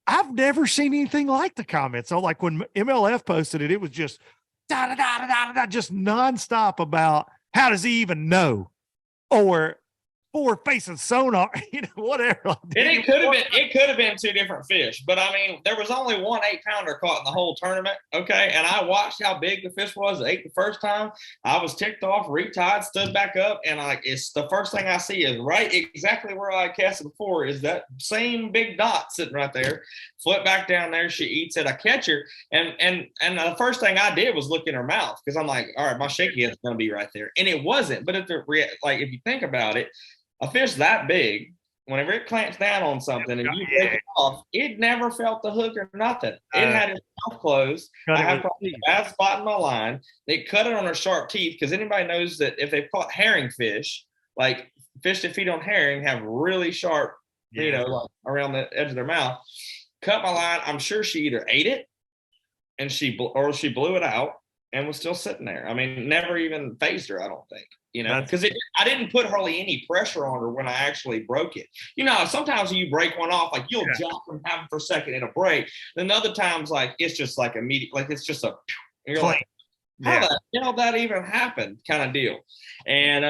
I've never seen anything like the comments. So like when MLF posted it, it was just just nonstop about how does he even know? Or facing sonar, whatever. And it could have been two different fish, but I mean, there was only one 8-pounder caught in the whole tournament. Okay. And I watched how big the fish was. It ate the first time. I was ticked off, retied, stood back up. And it's the first thing I see is right exactly where I casted before is that same big dot sitting right there. Flip back down there. She eats it. I catch her. And the first thing I did was look in her mouth because I'm like, all right, my shaky head's going to be right there. And it wasn't. But if you think about it, a fish that big, whenever it clamps down on something and you take it off, it never felt the hook or nothing. It had its mouth closed. I had probably a bad spot in my line. They cut it on her sharp teeth because anybody knows that if they've caught herring fish, like fish that feed on herring have really sharp, like around the edge of their mouth. Cut my line. I'm sure she either ate it and she blew it out and was still sitting there. I mean, never even phased her, I don't think. Because I didn't put hardly any pressure on her when I actually broke it. Sometimes when you break one off, like you'll jump from having for a second, it'll break. Then other times, like it's just like immediate, like it's just you're like, how the hell that even happened, kind of deal. And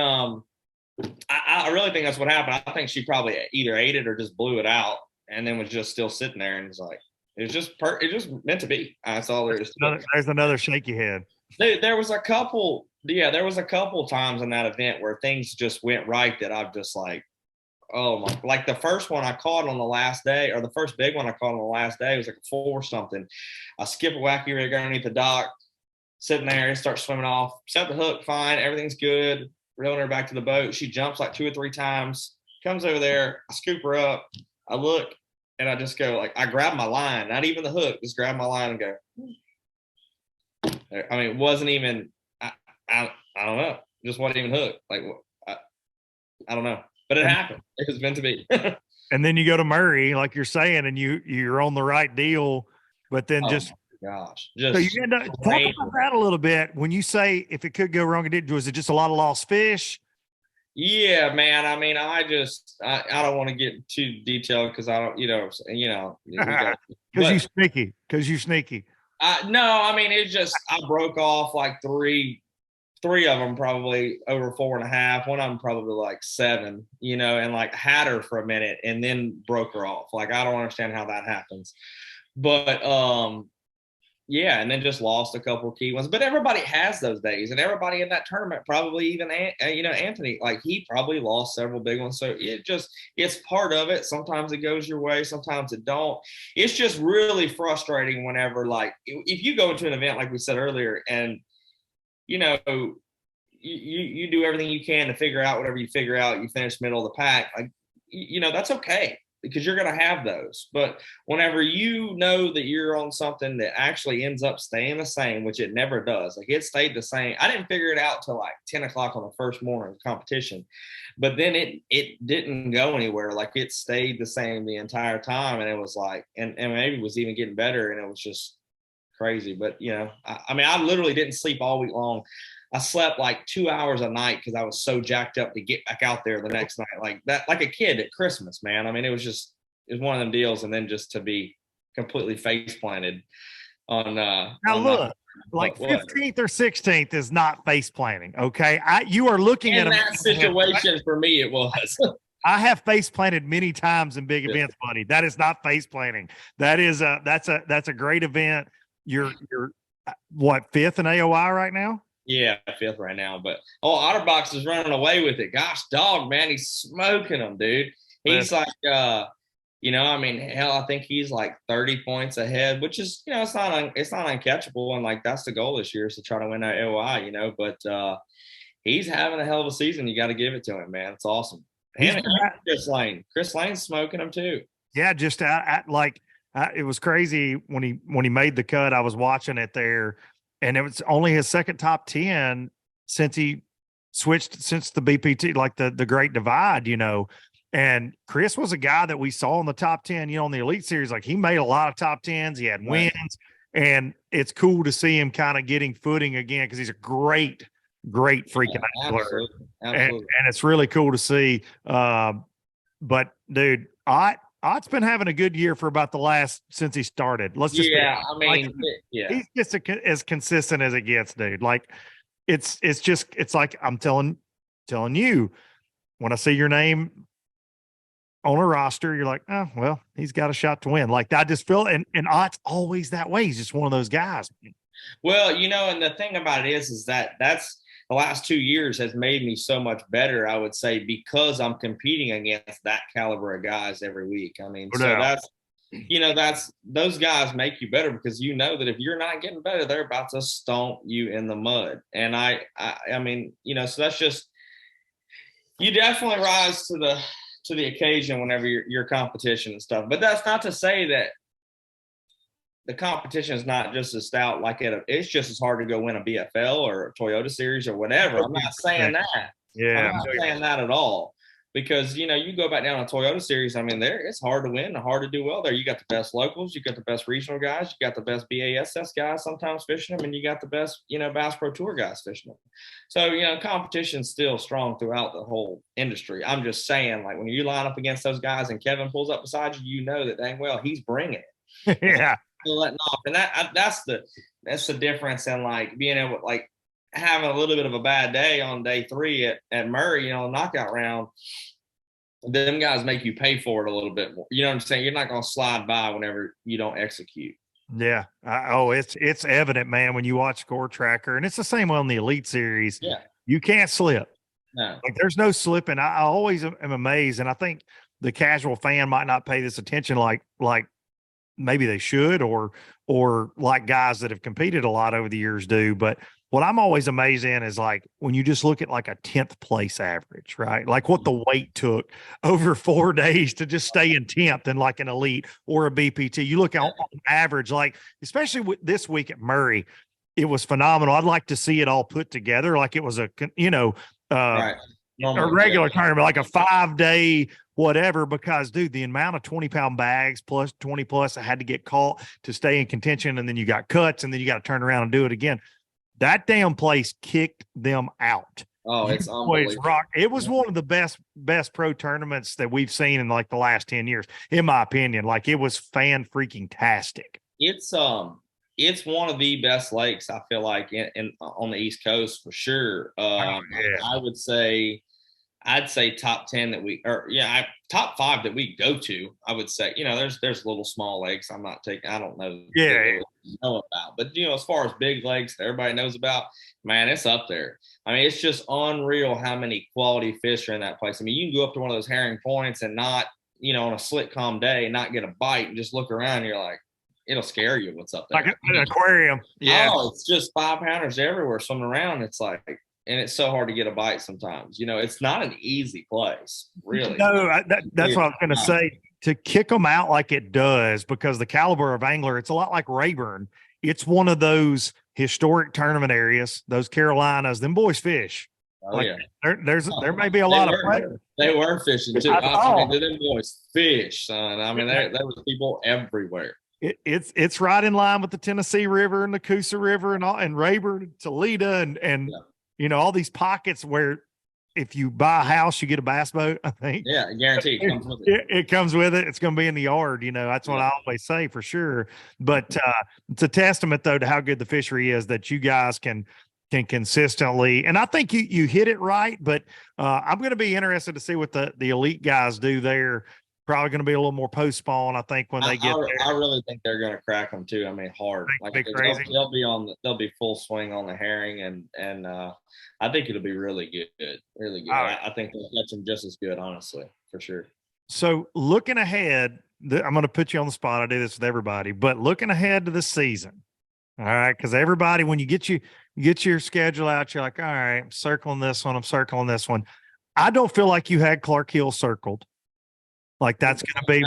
I really think that's what happened. I think she probably either ate it or just blew it out, and then was just still sitting there, and it's like it's just meant to be. That's all there is. There's another shaky head. There was a couple times in that event where things just went right that I'm just like, oh my, like the first one I caught on the last day, or the first big one I caught on the last day was like a 4 something. I skip a wacky rig underneath the dock, sitting there, it starts swimming off, set the hook, fine, everything's good, reeling her back to the boat. She jumps like 2 or 3 times, comes over there, I scoop her up, I look, and I just go, like, I grab my line, not even the hook, just grab my line and go. I mean, it wasn't even, I don't know, just wasn't even hooked. Like, I don't know, but it happened. It was meant to be. And then you go to Murray, like you're saying, and you're on the right deal, but then just gosh, so you end up talk about that a little bit. When you say if it could go wrong, was it just a lot of lost fish? Yeah, man. I mean, I don't want to get too detailed because I don't, because you sneaky. No, I mean, it's just I broke off like three of them probably over 4.5. One of them probably like 7, and like had her for a minute and then broke her off. Like, I don't understand how that happens, but yeah, and then just lost a couple of key ones. But everybody has those days, and everybody in that tournament, probably even Anthony, like he probably lost several big ones. So it's part of it. Sometimes it goes your way, sometimes it don't. It's just really frustrating whenever, like, if you go into an event like we said earlier, and you do everything you can to figure out whatever you figure out, you finish middle of the pack, like, that's okay, because you're going to have those. But whenever you know that you're on something that actually ends up staying the same, which it never does, like it stayed the same. I didn't figure it out till like 10 o'clock on the first morning of competition, but then it didn't go anywhere. Like, it stayed the same the entire time. And it was like, and maybe it was even getting better, and it was just crazy. But, I mean, I literally didn't sleep all week long. I slept like 2 hours a night because I was so jacked up to get back out there the next night, like that, like a kid at Christmas, man. I mean, it was one of them deals. And then just to be completely face planted on now look, like 15th or 16th is not face planting. Okay, you are looking at that situation. For me, it was. I have face planted many times in big events, buddy. That is not face planting. That's a great event. You're what, 5th in AOI right now? Yeah, 5th right now. But Otterbox is running away with it. Gosh, dog, man, he's smoking them, dude. He's like, I mean, hell, I think he's like 30 points ahead, which is, it's not uncatchable, and like that's the goal this year, is to try to win that AOI, But he's having a hell of a season. You got to give it to him, man. It's awesome. And Chris Lane's smoking him too. Yeah, just it was crazy when he made the cut. I was watching it there. And it was only his second top 10 since he switched, since the BPT, like the Great Divide, And Chris was a guy that we saw in the top 10, in the Elite Series. Like, he made a lot of top 10s. He had wins. And it's cool to see him kind of getting footing again, because he's a great freaking angler. Absolutely. And it's really cool to see. But, dude, Ott's been having a good year for about since he started. He's just as consistent as it gets, dude. Like, it's like I'm telling you, when I see your name on a roster, you're like, oh, well, he's got a shot to win. Like, I just feel, and Ott's always that way. He's just one of those guys. Well, and the thing about it is that's the last 2 years has made me so much better, I would say, because I'm competing against that caliber of guys every week. I mean, that's those guys make you better, because that if you're not getting better, they're about to stomp you in the mud. And I mean, so that's just, you definitely rise to the occasion whenever your competition and stuff. But that's not to say that the competition is not just as stout. Like, it's just as hard to go win a BFL or a Toyota Series or whatever. I'm not saying that. Yeah, I'm not saying that at all. Because, you go back down to Toyota Series. I mean, it's hard to win and hard to do well there. You got the best locals, you got the best regional guys, you got the best BASS guys sometimes fishing them, and you got the best, Bass Pro Tour guys fishing them. So, competition's still strong throughout the whole industry. I'm just saying, like, when you line up against those guys and Kevin pulls up beside you, that dang well he's bringing it. Yeah. Letting off, and that's the difference in, like, being able, like, having a little bit of a bad day on day 3 at Murray, knockout round. Them guys make you pay for it a little bit more. You know what I'm saying? You're not going to slide by whenever you don't execute. Yeah. It's evident, man, when you watch Score Tracker, and it's the same on the Elite Series. Yeah. You can't slip. No. Like there's no slipping. I always am amazed, and I think the casual fan might not pay this attention like maybe they should, or like guys that have competed a lot over the years do. But what I'm always amazed in is like when you just look at like a 10th place average, right? Like what the weight took over 4 days to just stay in 10th in like an elite or a BPT. You look on average, like especially with this week at Murray, it was phenomenal. I'd like to see it all put together like it was a Right. a regular tournament, like a 5-day whatever, because dude, the amount of 20-pound bags plus 20 plus that had to get caught to stay in contention, and then you got cuts, and then you got to turn around and do it again. That damn place kicked them out. Oh, it's unbelievable. Rock. It was one of the best pro tournaments that we've seen in like the last 10 years, in my opinion. Like it was fan freaking tastic. It's one of the best lakes, I feel like, in on the East Coast for sure. Yeah. I'd say top 10 that top 5 that we go to. I would say, there's little small lakes. I don't know. Know about, but as far as big lakes that everybody knows about, man, it's up there. I mean, it's just unreal how many quality fish are in that place. I mean, you can go up to one of those herring points and not, on a slick, calm day, not get a bite and just look around. And you're like, it'll scare you what's up there. Like an aquarium. Yeah. Oh, it's just 5-pounders everywhere swimming around. It's like, and it's so hard to get a bite sometimes. It's not an easy place, really. No, that's what I was going to say. To kick them out like it does, because the caliber of angler, it's a lot like Rayburn. It's one of those historic tournament areas. Those Carolinas, them boys fish. Oh, yeah. There may be a lot of players. They were fishing too. I mean, them boys fish, son. I mean, there was people everywhere. It's right in line with the Tennessee River and the Coosa River and Rayburn, Toledo, and all these pockets where if you buy a house, you get a bass boat, I think. Yeah, guaranteed. It comes with it. It comes with it. It's going to be in the yard. That's what I always say for sure. But it's a testament, though, to how good the fishery is that you guys can consistently. And I think you hit it right. But I'm going to be interested to see what the elite guys do there. Probably going to be a little more post spawn, I think, when they get there. I really think they're going to crack them too. I mean, hard. Like crazy. They'll be full swing on the herring, and I think it'll be really good, really good. Right. I think they'll catch them just as good, honestly, for sure. So looking ahead, I'm going to put you on the spot. I do this with everybody, but looking ahead to the season, all right? Because everybody, when you get your schedule out, you're like, all right, I'm circling this one. I'm circling this one. I don't feel like you had Clark Hill circled. Like that's going to be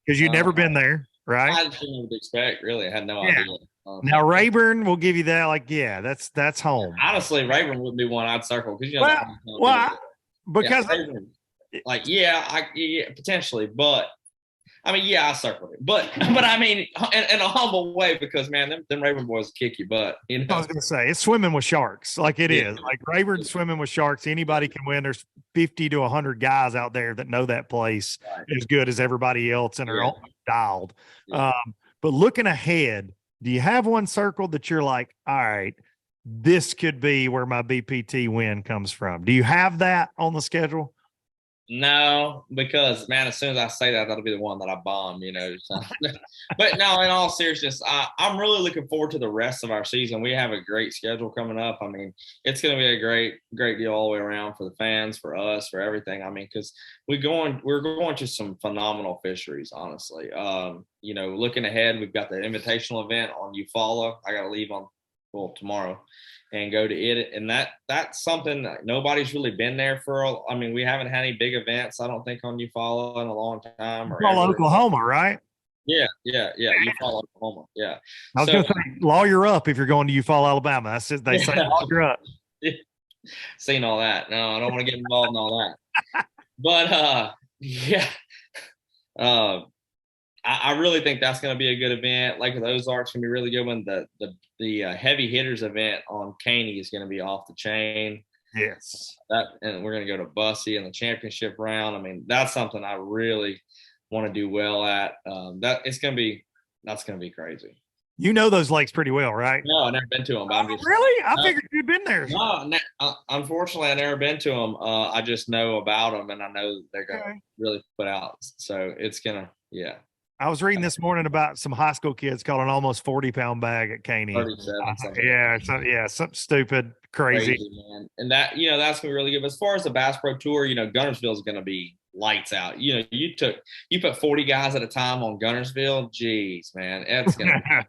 because you've never been there, right? I didn't expect, really. I had no idea. Now Rayburn will give you that. Like, yeah, that's home. Honestly, Rayburn would be one I'd circle because because potentially, but I mean, I circled it, but I mean, in a humble way, because man, them Rayburn boys kick your butt. I was gonna say it's swimming with sharks, like it is. Like Rayburn swimming with sharks. Anybody can win. There's 50 to 100 guys out there that know that place as good as everybody else and are all dialed. Yeah. But looking ahead, do you have one circled that you're like, all right, this could be where my BPT win comes from? Do you have that on the schedule? No, because man, as soon as I say that, that'll be the one that I bomb, So. But no, in all seriousness, I'm really looking forward to the rest of our season. We have a great schedule coming up. I mean, it's going to be a great deal all the way around for the fans, for us, for everything. I mean, because we're going to some phenomenal fisheries, honestly. Looking ahead, we've got the invitational event on Eufaula. I got to leave tomorrow and go to it, and that's something that nobody's really been there for. I mean, we haven't had any big events, I don't think, on Eufaula in a long time. Oklahoma, right? Yeah. Eufaula, Oklahoma. Yeah. I was going to say, lawyer up if you're going to Eufaula, Alabama. That's it. They say lawyer up. Seen all that. No, I don't want to get involved in all that. But I really think that's going to be a good event. Lake of the Ozarks going to be really good one. The heavy hitters event on Caney is going to be off the chain. Yes. And we're going to go to Bussy in the championship round. I mean, that's something I really want to do well at. That's going to be crazy. You know those lakes pretty well, right? No, I've never been to them. Really? I figured you'd been there. No, unfortunately, I've never been to them. I just know about them, and I know they're going to really put out. So it's going to, I was reading this morning about some high school kids caught an almost 40-pound bag at Caney. 37, something. Something stupid, crazy. Man. And that, that's gonna be really good. But as far as the Bass Pro Tour, Guntersville is gonna be lights out. You put 40 guys at a time on Guntersville. Geez, man, it's gonna be,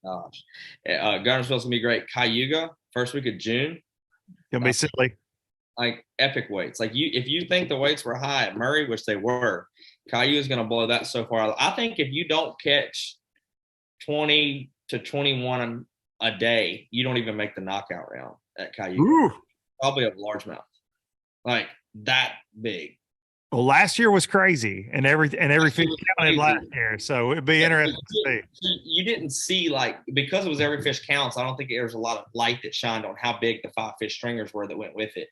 gosh. Guntersville's gonna be great. Cayuga, first week of June. Gonna be silly. Like epic weights. Like if you think the weights were high at Murray, which they were, Cayuga is going to blow that so far. I think if you don't catch 20 to 21 a day, you don't even make the knockout round at Cayuga. Ooh. Probably a largemouth, like that big. Well, last year was crazy, and every fish counted last year, so it'd be interesting to see. You didn't see, because it was every fish counts. I don't think there was a lot of light that shined on how big the 5-fish stringers were that went with it.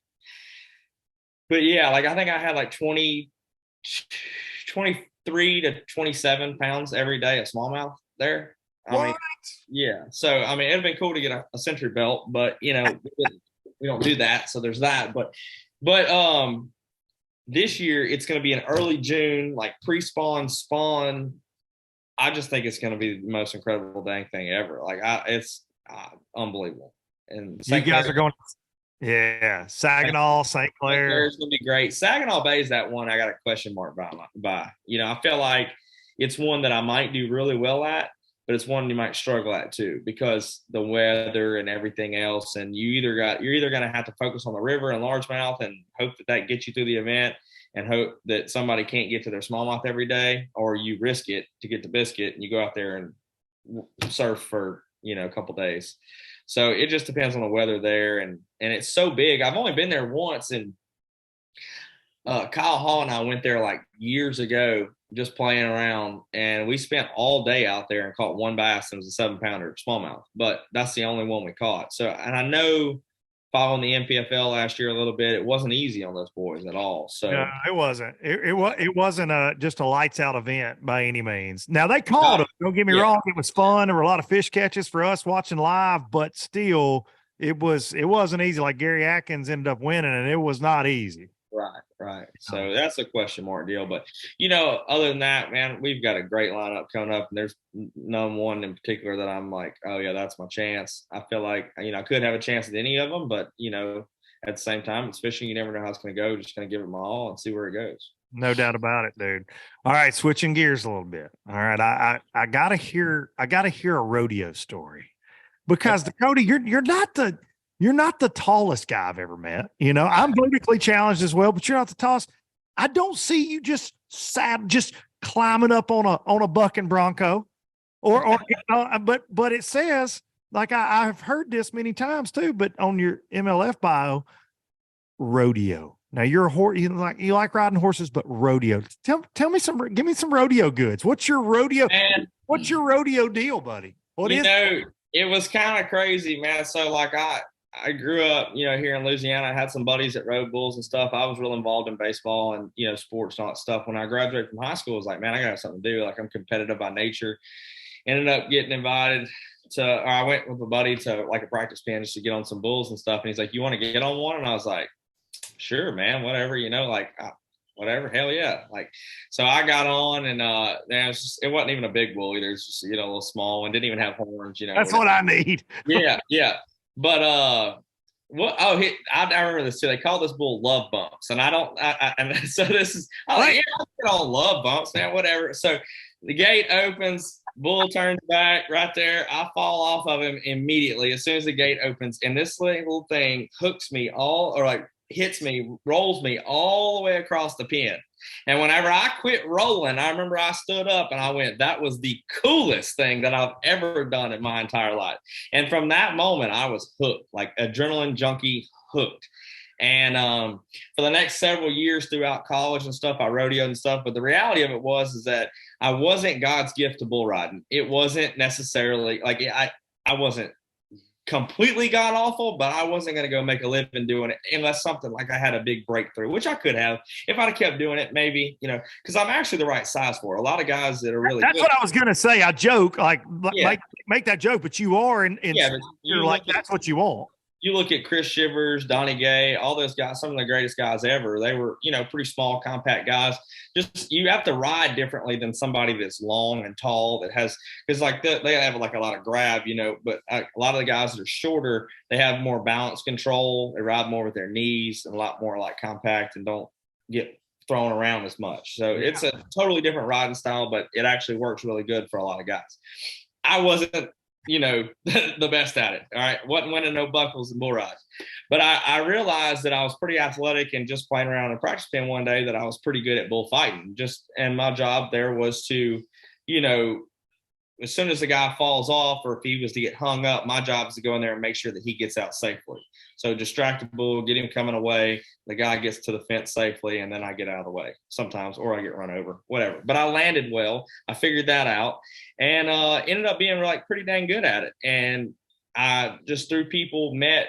But yeah, I think I had 23 to 27 pounds every day of smallmouth there. I mean, yeah. So, it'd have been cool to get a century belt, but we don't do that. So there's that. But this year it's going to be in early June, pre-spawn, spawn. I just think it's going to be the most incredible dang thing ever. It's unbelievable. And you guys are going. Yeah, Saginaw, St. Clair. It's gonna be great. Saginaw Bay is that one I got a question mark by. I feel like it's one that I might do really well at, but it's one you might struggle at too because the weather and everything else. And you're either gonna have to focus on the river and largemouth and hope that gets you through the event and hope that somebody can't get to their smallmouth every day, or you risk it to get the biscuit and you go out there and surf for a couple days. So it just depends on the weather there, and it's so big. I've only been there once, and Kyle Hall and I went there years ago, just playing around, and we spent all day out there and caught one bass, and it was a 7-pounder smallmouth. But that's the only one we caught. So, and I know following the NPFL last year a little bit, it wasn't easy on those boys at all. So no, it wasn't. It wasn't just a lights out event by any means. Now they caught them. Don't get me wrong. It was fun. There were a lot of fish catches for us watching live, but still, it wasn't easy. Like Gary Atkins ended up winning, and it was not easy. Right. So that's a question mark deal. But, other than that, man, we've got a great lineup coming up, and there's none one in particular that I'm like, oh, yeah, that's my chance. I feel like, I could have a chance at any of them, but, at the same time, it's fishing. You never know how it's going to go. Just going to give it my all and see where it goes. No doubt about it, dude. All right, switching gears a little bit. All right, I gotta hear a rodeo story because Dakota, you're not the tallest guy I've ever met. I'm vertically challenged as well, but you're not the tallest. I don't see you just climbing up on a bucking bronco, or but it says I've heard this many times too. But on your MLF bio, rodeo. Now you're a horse. You like riding horses, but rodeo. Give me some rodeo goods. What's your rodeo? Man, what's your rodeo deal, buddy? It was kind of crazy, man. So I grew up, here in Louisiana. I had some buddies that rode bulls and stuff. I was real involved in baseball and, sports and all that stuff. When I graduated from high school, I was like, man, I got to have something to do. I'm competitive by nature. Ended up getting invited I went with a buddy to a practice pen just to get on some bulls and stuff. And he's like, you want to get on one? And I was like, sure, man, whatever, whatever, hell yeah. So I got on, and it wasn't even a big bull either. It's just, a little small one, didn't even have horns, That's what I need. Yeah. But I remember this too. They call this bull Love Bumps, and so this is, I'll get on Love Bumps, man, whatever. So the gate opens, bull turns back right there. I fall off of him immediately as soon as the gate opens, and this little thing hooks me hits me, rolls me all the way across the pen. And whenever I quit rolling, I remember I stood up and I went, that was the coolest thing that I've ever done in my entire life. And from that moment, I was hooked, adrenaline junkie, hooked. And for the next several years throughout college and stuff, I rodeoed and stuff. But the reality of it is that I wasn't God's gift to bull riding. It wasn't necessarily I wasn't completely god awful, but I wasn't going to go make a living doing it unless something I had a big breakthrough, which I could have if I'd have kept doing it, maybe, because I'm actually the right size for it. A lot of guys that are really that's good. What I was going to say. I joke make that joke, but you are, and you're that's what you want. you look at Chris Shivers, Donnie Gay, all those guys, some of the greatest guys ever. They were, pretty small, compact guys. Just you have to ride differently than somebody that's long and tall that has, because like they have like a lot of grab, but a lot of the guys that are shorter, they have more balance control. They ride more with their knees and a lot more like compact and don't get thrown around as much. So it's a totally different riding style, but it actually works really good for a lot of guys. I wasn't, the best at it. All right. Wasn't winning no buckles and bull rides. But I realized that I was pretty athletic and just playing around in a practice pen one day that I was pretty good at bullfighting. And my job there was to, as soon as the guy falls off or if he was to get hung up, my job is to go in there and make sure that he gets out safely. So distract the bull, get him coming away. The guy gets to the fence safely, and then I get out of the way sometimes, or I get run over, whatever. But I landed well. I figured that out and ended up being like pretty dang good at it. And I just through people met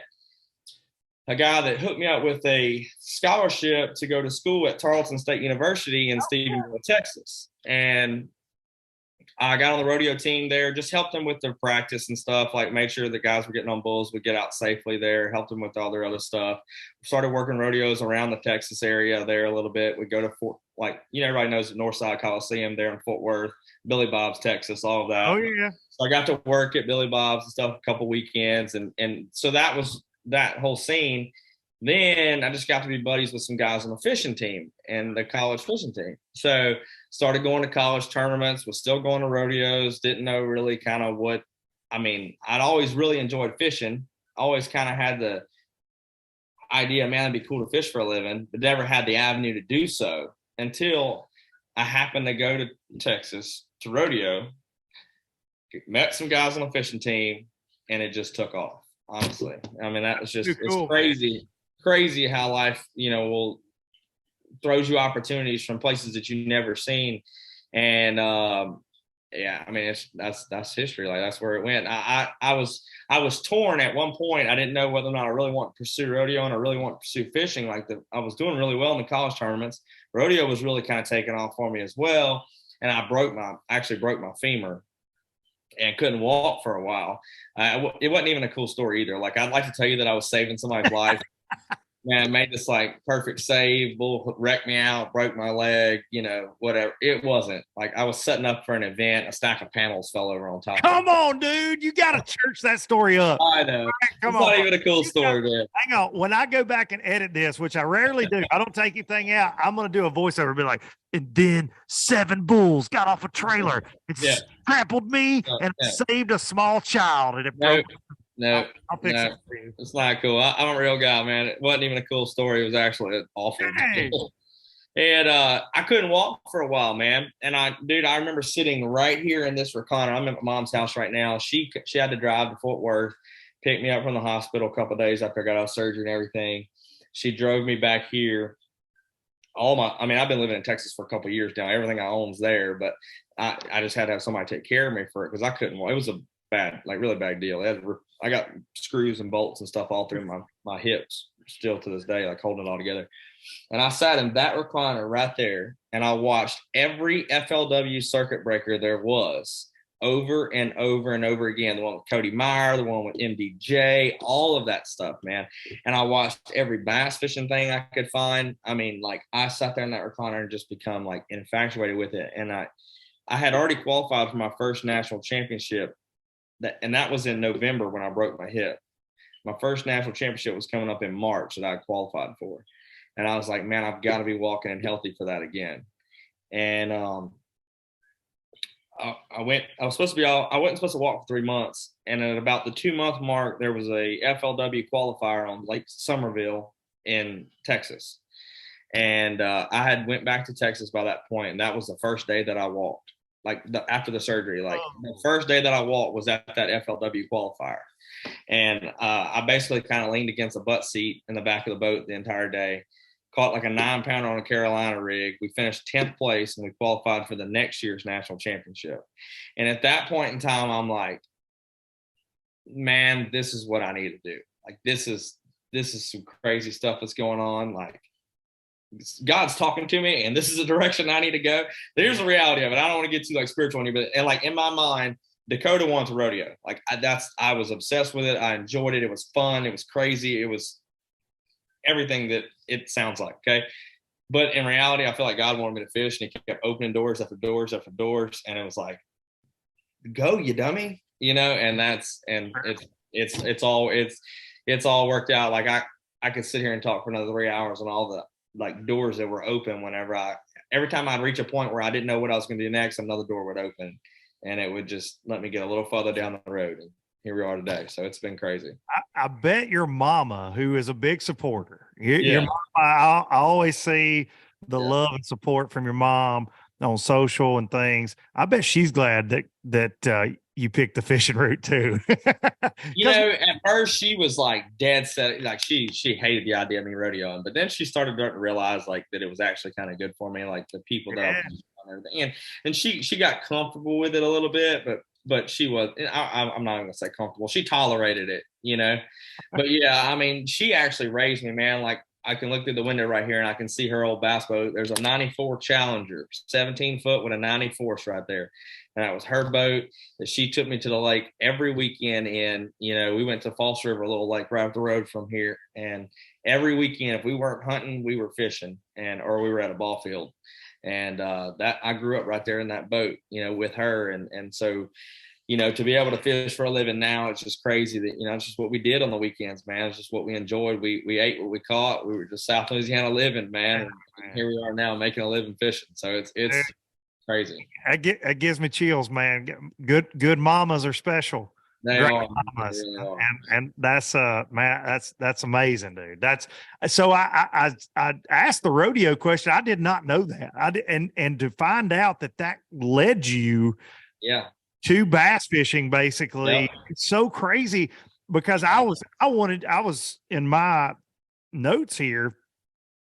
a guy that hooked me up with a scholarship to go to school at Tarleton State University in Stephenville, Texas. And I got on the rodeo team there, just helped them with their practice and stuff, like made sure the guys were getting on bulls would get out safely there, helped them with all their other stuff. Started working rodeos around the Texas area there a little bit. We go to Fort, everybody knows the Northside Coliseum there in Fort Worth, Billy Bob's, Texas, all of that. Oh, yeah. So I got to work at Billy Bob's and stuff a couple weekends. And so that was that whole scene. Then I just got to be buddies with some guys on the fishing team and the college fishing team. So started going to college tournaments, was still going to rodeos, didn't know really kind of I'd always really enjoyed fishing. Always kind of had the idea, man, it'd be cool to fish for a living, but never had the avenue to do so until I happened to go to Texas to rodeo, met some guys on the fishing team, and it just took off, honestly. That was just, cool, it's crazy how life, will throws you opportunities from places that you've never seen. And that's history. Like that's where it went. I was torn at one point. I didn't know whether or not I really want to pursue rodeo and I really want to pursue fishing. I was doing really well in the college tournaments. Rodeo was really kind of taking off for me as well. And I actually broke my femur and couldn't walk for a while. It wasn't even a cool story either. Like I'd like to tell you that I was saving somebody's life. Man, I made this like perfect save, bull wrecked me out, broke my leg, whatever. It wasn't like I was setting up for an event. A stack of panels fell over on top. Come on, dude. You got to church that story up. I know. Right, it's not even a cool story, man. Hang on. When I go back and edit this, which I rarely do, I don't take anything out. I'm going to do a voiceover and be like, and then 7 bulls got off a trailer and trampled me and saved a small child. And it broke. No, it's not cool. I'm a real guy, man. It wasn't even a cool story. It was actually awful. And I couldn't walk for a while, man. And I remember sitting right here in this recliner. I'm at my mom's house right now. She had to drive to Fort Worth, pick me up from the hospital a couple of days after I got out of surgery and everything. She drove me back here. I've been living in Texas for a couple of years now. Everything I own's there, but I just had to have somebody take care of me for it because I couldn't walk. It was a really bad deal. I got screws and bolts and stuff all through my hips still to this day, like holding it all together. And I sat in that recliner right there and I watched every FLW circuit breaker there was over and over and over again. The one with Cody Meyer, the one with MDJ, all of that stuff, man. And I watched every bass fishing thing I could find. I sat there in that recliner and just become like infatuated with it. And I had already qualified for my first national championship. That was in November when I broke my hip. My first national championship was coming up in March that I qualified for. And I was like, man, I've got to be walking and healthy for that again. And I wasn't supposed to walk for 3 months. And at about the 2-month mark, there was a FLW qualifier on Lake Somerville in Texas. And I had went back to Texas by that point, and that was the first day that I walked. After the surgery, the first day that I walked was at that FLW qualifier. And I basically kind of leaned against a butt seat in the back of the boat the entire day, caught like a 9-pounder on a Carolina rig. We finished 10th place and we qualified for the next year's national championship. And at that point in time, I'm like, man, this is what I need to do. Like, this is some crazy stuff that's going on. Like, God's talking to me and this is the direction I need to go. There's the reality of it. I don't want to get too spiritual on you, but in my mind, Dakota won to rodeo. Like I was obsessed with it. I enjoyed it. It was fun. It was crazy. It was everything that it sounds like. Okay. But in reality, I feel like God wanted me to fish, and He kept opening doors after doors after doors, and it was like, "Go, you dummy!" And it's all worked out. Like I could sit here and talk for another 3 hours on all the like doors that were open every time I'd reach a point where I didn't know what I was going to do next, another door would open, and it would just let me get a little further down the road. And here we are today. So it's been crazy. I bet your mama, who is a big supporter, your Yeah. mama, I always see the Yeah. love and support from your mom on social and things. I bet she's glad that you picked the fishing route too. At first she was like dead set, like she hated the idea of me rodeoing, but then she started to realize like that it was actually kind of good for me, like the people that I was and everything. And she got comfortable with it a little bit, but she was, I'm not gonna say comfortable. She tolerated it, But yeah, I mean, she actually raised me, man. Like I can look through the window right here and I can see her old bass boat. There's a 94 Challenger, 17 foot with a 94th right there. And that was her boat that she took me to the lake every weekend. And, we went to False River, a little lake right up the road from here. And every weekend, if we weren't hunting, we were fishing or we were at a ball field. And that I grew up right there in that boat, with her. And so, to be able to fish for a living now, it's just crazy that, it's just what we did on the weekends, man. It's just what we enjoyed. We ate what we caught. We were just South Louisiana living, man. And here we are now making a living fishing. So it's crazy. It gives me chills, man. Good mamas are special. They Great are. mamas. They really are. And that's man, that's amazing, dude. That's so I asked the rodeo question. I did not know that. And to find out that led you to bass fishing, basically. Yep. It's so crazy because I was in my notes here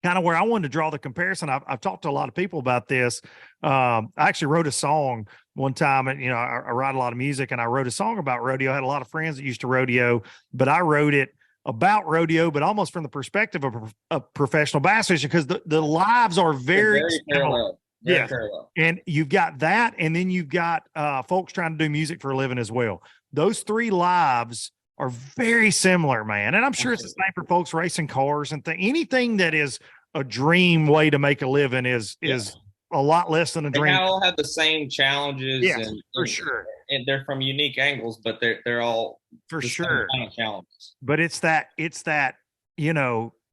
kind of where I wanted to draw the comparison. I've talked to a lot of people about this. I actually wrote a song one time, and I write a lot of music, and I wrote a song about rodeo. I had a lot of friends that used to rodeo, but I wrote it about rodeo, but almost from the perspective of professional bass fishing, because the lives are very parallel. Yeah. And you've got that, and then you've got folks trying to do music for a living as well. Those three lives are very similar, man. And I'm sure it's the same for folks racing cars and anything that is a dream way to make a living is a lot less than a dream. They all have the same challenges, for sure. And they're from unique angles, but they're all for sure kind of challenges. But it's that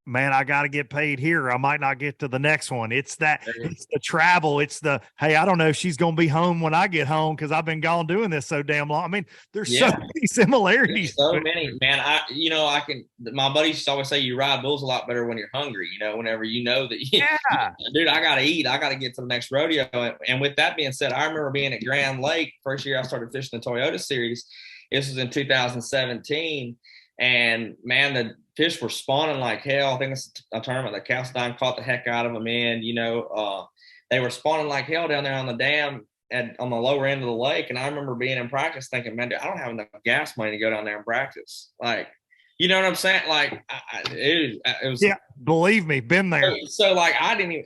man, I got to get paid here. I might not get to the next one. It's the travel. It's the, hey, I don't know if she's going to be home when I get home because I've been gone doing this so damn long. I mean, there's so many similarities. There's so many, man. My buddies used to always say you ride bulls a lot better when you're hungry, whenever that, dude, I got to eat. I got to get to the next rodeo. And with that being said, I remember being at Grand Lake, first year I started fishing the Toyota series. This was in 2017. And man, the fish were spawning like hell. I think it's a tournament that Castine caught the heck out of them in. They were spawning like hell down there on the dam on the lower end of the lake. And I remember being in practice thinking, man, dude, I don't have enough gas money to go down there and practice. Like, you know what I'm saying? Like, it was. Yeah, believe me, been there. So like, I didn't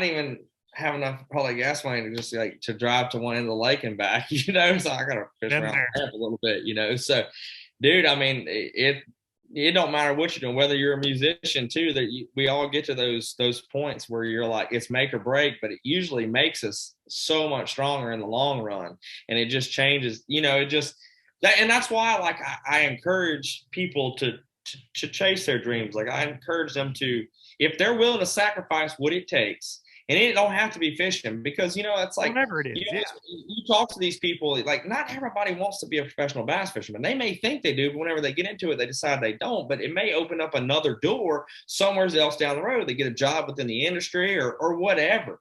even have enough probably gas money to just like to drive to one end of the lake and back. So I got to fish around the a little bit. So. Dude, I mean, it don't matter what you're doing, whether you're a musician too, we all get to those points where you're like, it's make or break, but it usually makes us so much stronger in the long run. And it just changes, and that's why like I encourage people to chase their dreams. Like I encourage them to, if they're willing to sacrifice what it takes. And it don't have to be fishing because, it's like, whatever it is. You talk to these people, like not everybody wants to be a professional bass fisherman. They may think they do, but whenever they get into it, they decide they don't. But it may open up another door somewhere else down the road. They get a job within the industry or whatever.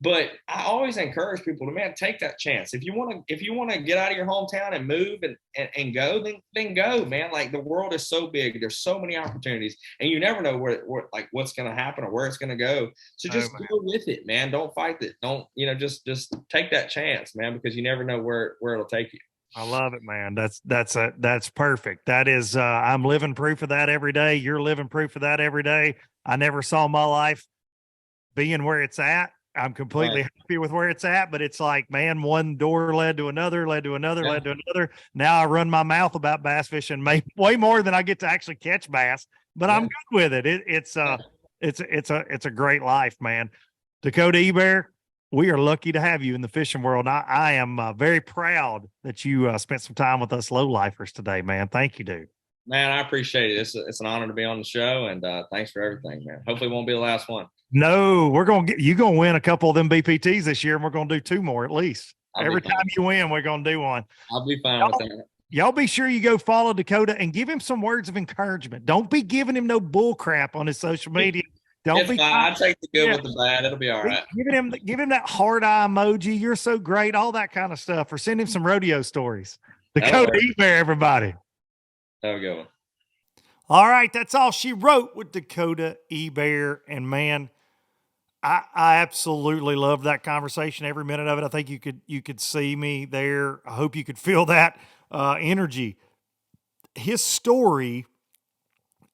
But I always encourage people to, man, take that chance. If you want to get out of your hometown and move and go, then go, man. Like the world is so big. There's so many opportunities and you never know where like what's going to happen or where it's going to go. So just go with it, man. Don't fight it. Don't, just take that chance, man, because you never know where it'll take you. I love it, man. That's perfect. That is, I'm living proof of that every day. You're living proof of that every day. I never saw my life being where it's at. I'm completely Right. happy with where it's at, but it's like, man, one door led to another, led to another, Yeah. led to another. Now I run my mouth about bass fishing way more than I get to actually catch bass, but I'm Yeah. good with it. It's Yeah. a great life, man. Dakota Ebare, we are lucky to have you in the fishing world. I am very proud that you spent some time with us low lifers today, man. Thank you, dude. Man, I appreciate it. It's an honor to be on the show, and thanks for everything, man. Hopefully, it won't be the last one. No, we're gonna get you gonna win a couple of them BPTs this year, and we're gonna do 2 more at least. Every time you win, we're gonna do one. I'll be fine with that. Y'all be sure you go follow Dakota and give him some words of encouragement. Don't be giving him no bull crap on his social media. Don't It's be. fine. I take the good with the bad. It'll be all right. Give him that heart eye emoji. You're so great. All that kind of stuff. Or send him some rodeo stories. Dakota Ebare, everybody. Have a good one. All right, that's all she wrote with Dakota Ebare. And man, I absolutely love that conversation. Every minute of it. I think you could see me there. I hope you could feel that energy. His story,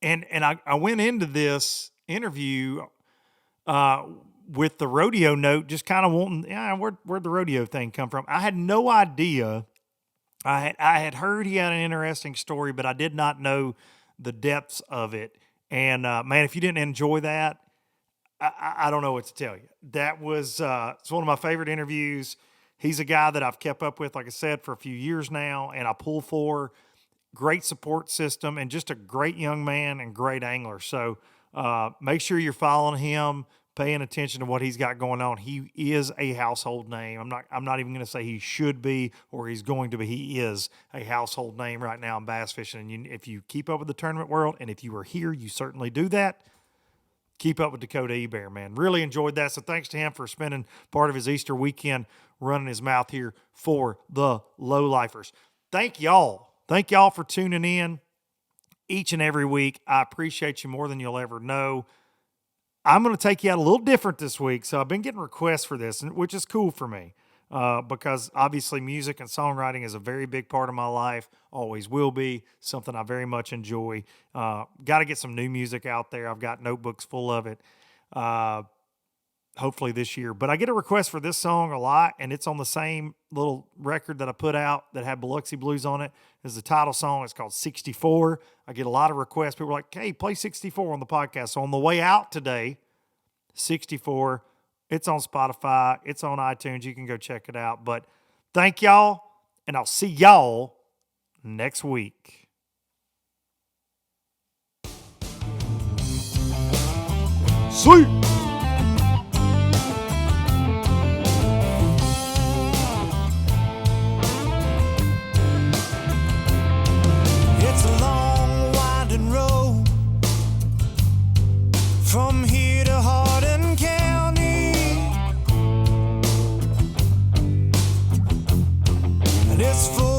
and I went into this interview with the rodeo note, just kind of wanting, where'd the rodeo thing come from? I had no idea. I had heard he had an interesting story, but I did not know the depths of it. And man, if you didn't enjoy that, I don't know what to tell you. That was it's one of my favorite interviews. He's a guy that I've kept up with, like I said, for a few years now, and I pull for. Great support system, and just a great young man and great angler. So make sure you're following him, paying attention to what he's got going on. He is a household name. I'm not even going to say he should be or he's going to be. He is a household name right now in bass fishing. And if you keep up with the tournament world, and if you are here, you certainly do that. Keep up with Dakota Ebare, man. Really enjoyed that. So thanks to him for spending part of his Easter weekend running his mouth here for the low lifers. Thank y'all. Thank y'all for tuning in each and every week. I appreciate you more than you'll ever know. I'm going to take you out a little different this week. So I've been getting requests for this, which is cool for me because obviously music and songwriting is a very big part of my life, always will be, something I very much enjoy. Got to get some new music out there. I've got notebooks full of it. Hopefully this year. But I get a request for this song a lot, and it's on the same little record that I put out that had Biloxi Blues on it. It's the title song. It's called 64. I get a lot of requests. People are like, hey, play 64 on the podcast. So on the way out today, 64, it's on Spotify. It's on iTunes. You can go check it out. But thank y'all, and I'll see y'all next week. Sweet. From here to Hardin County, and it's full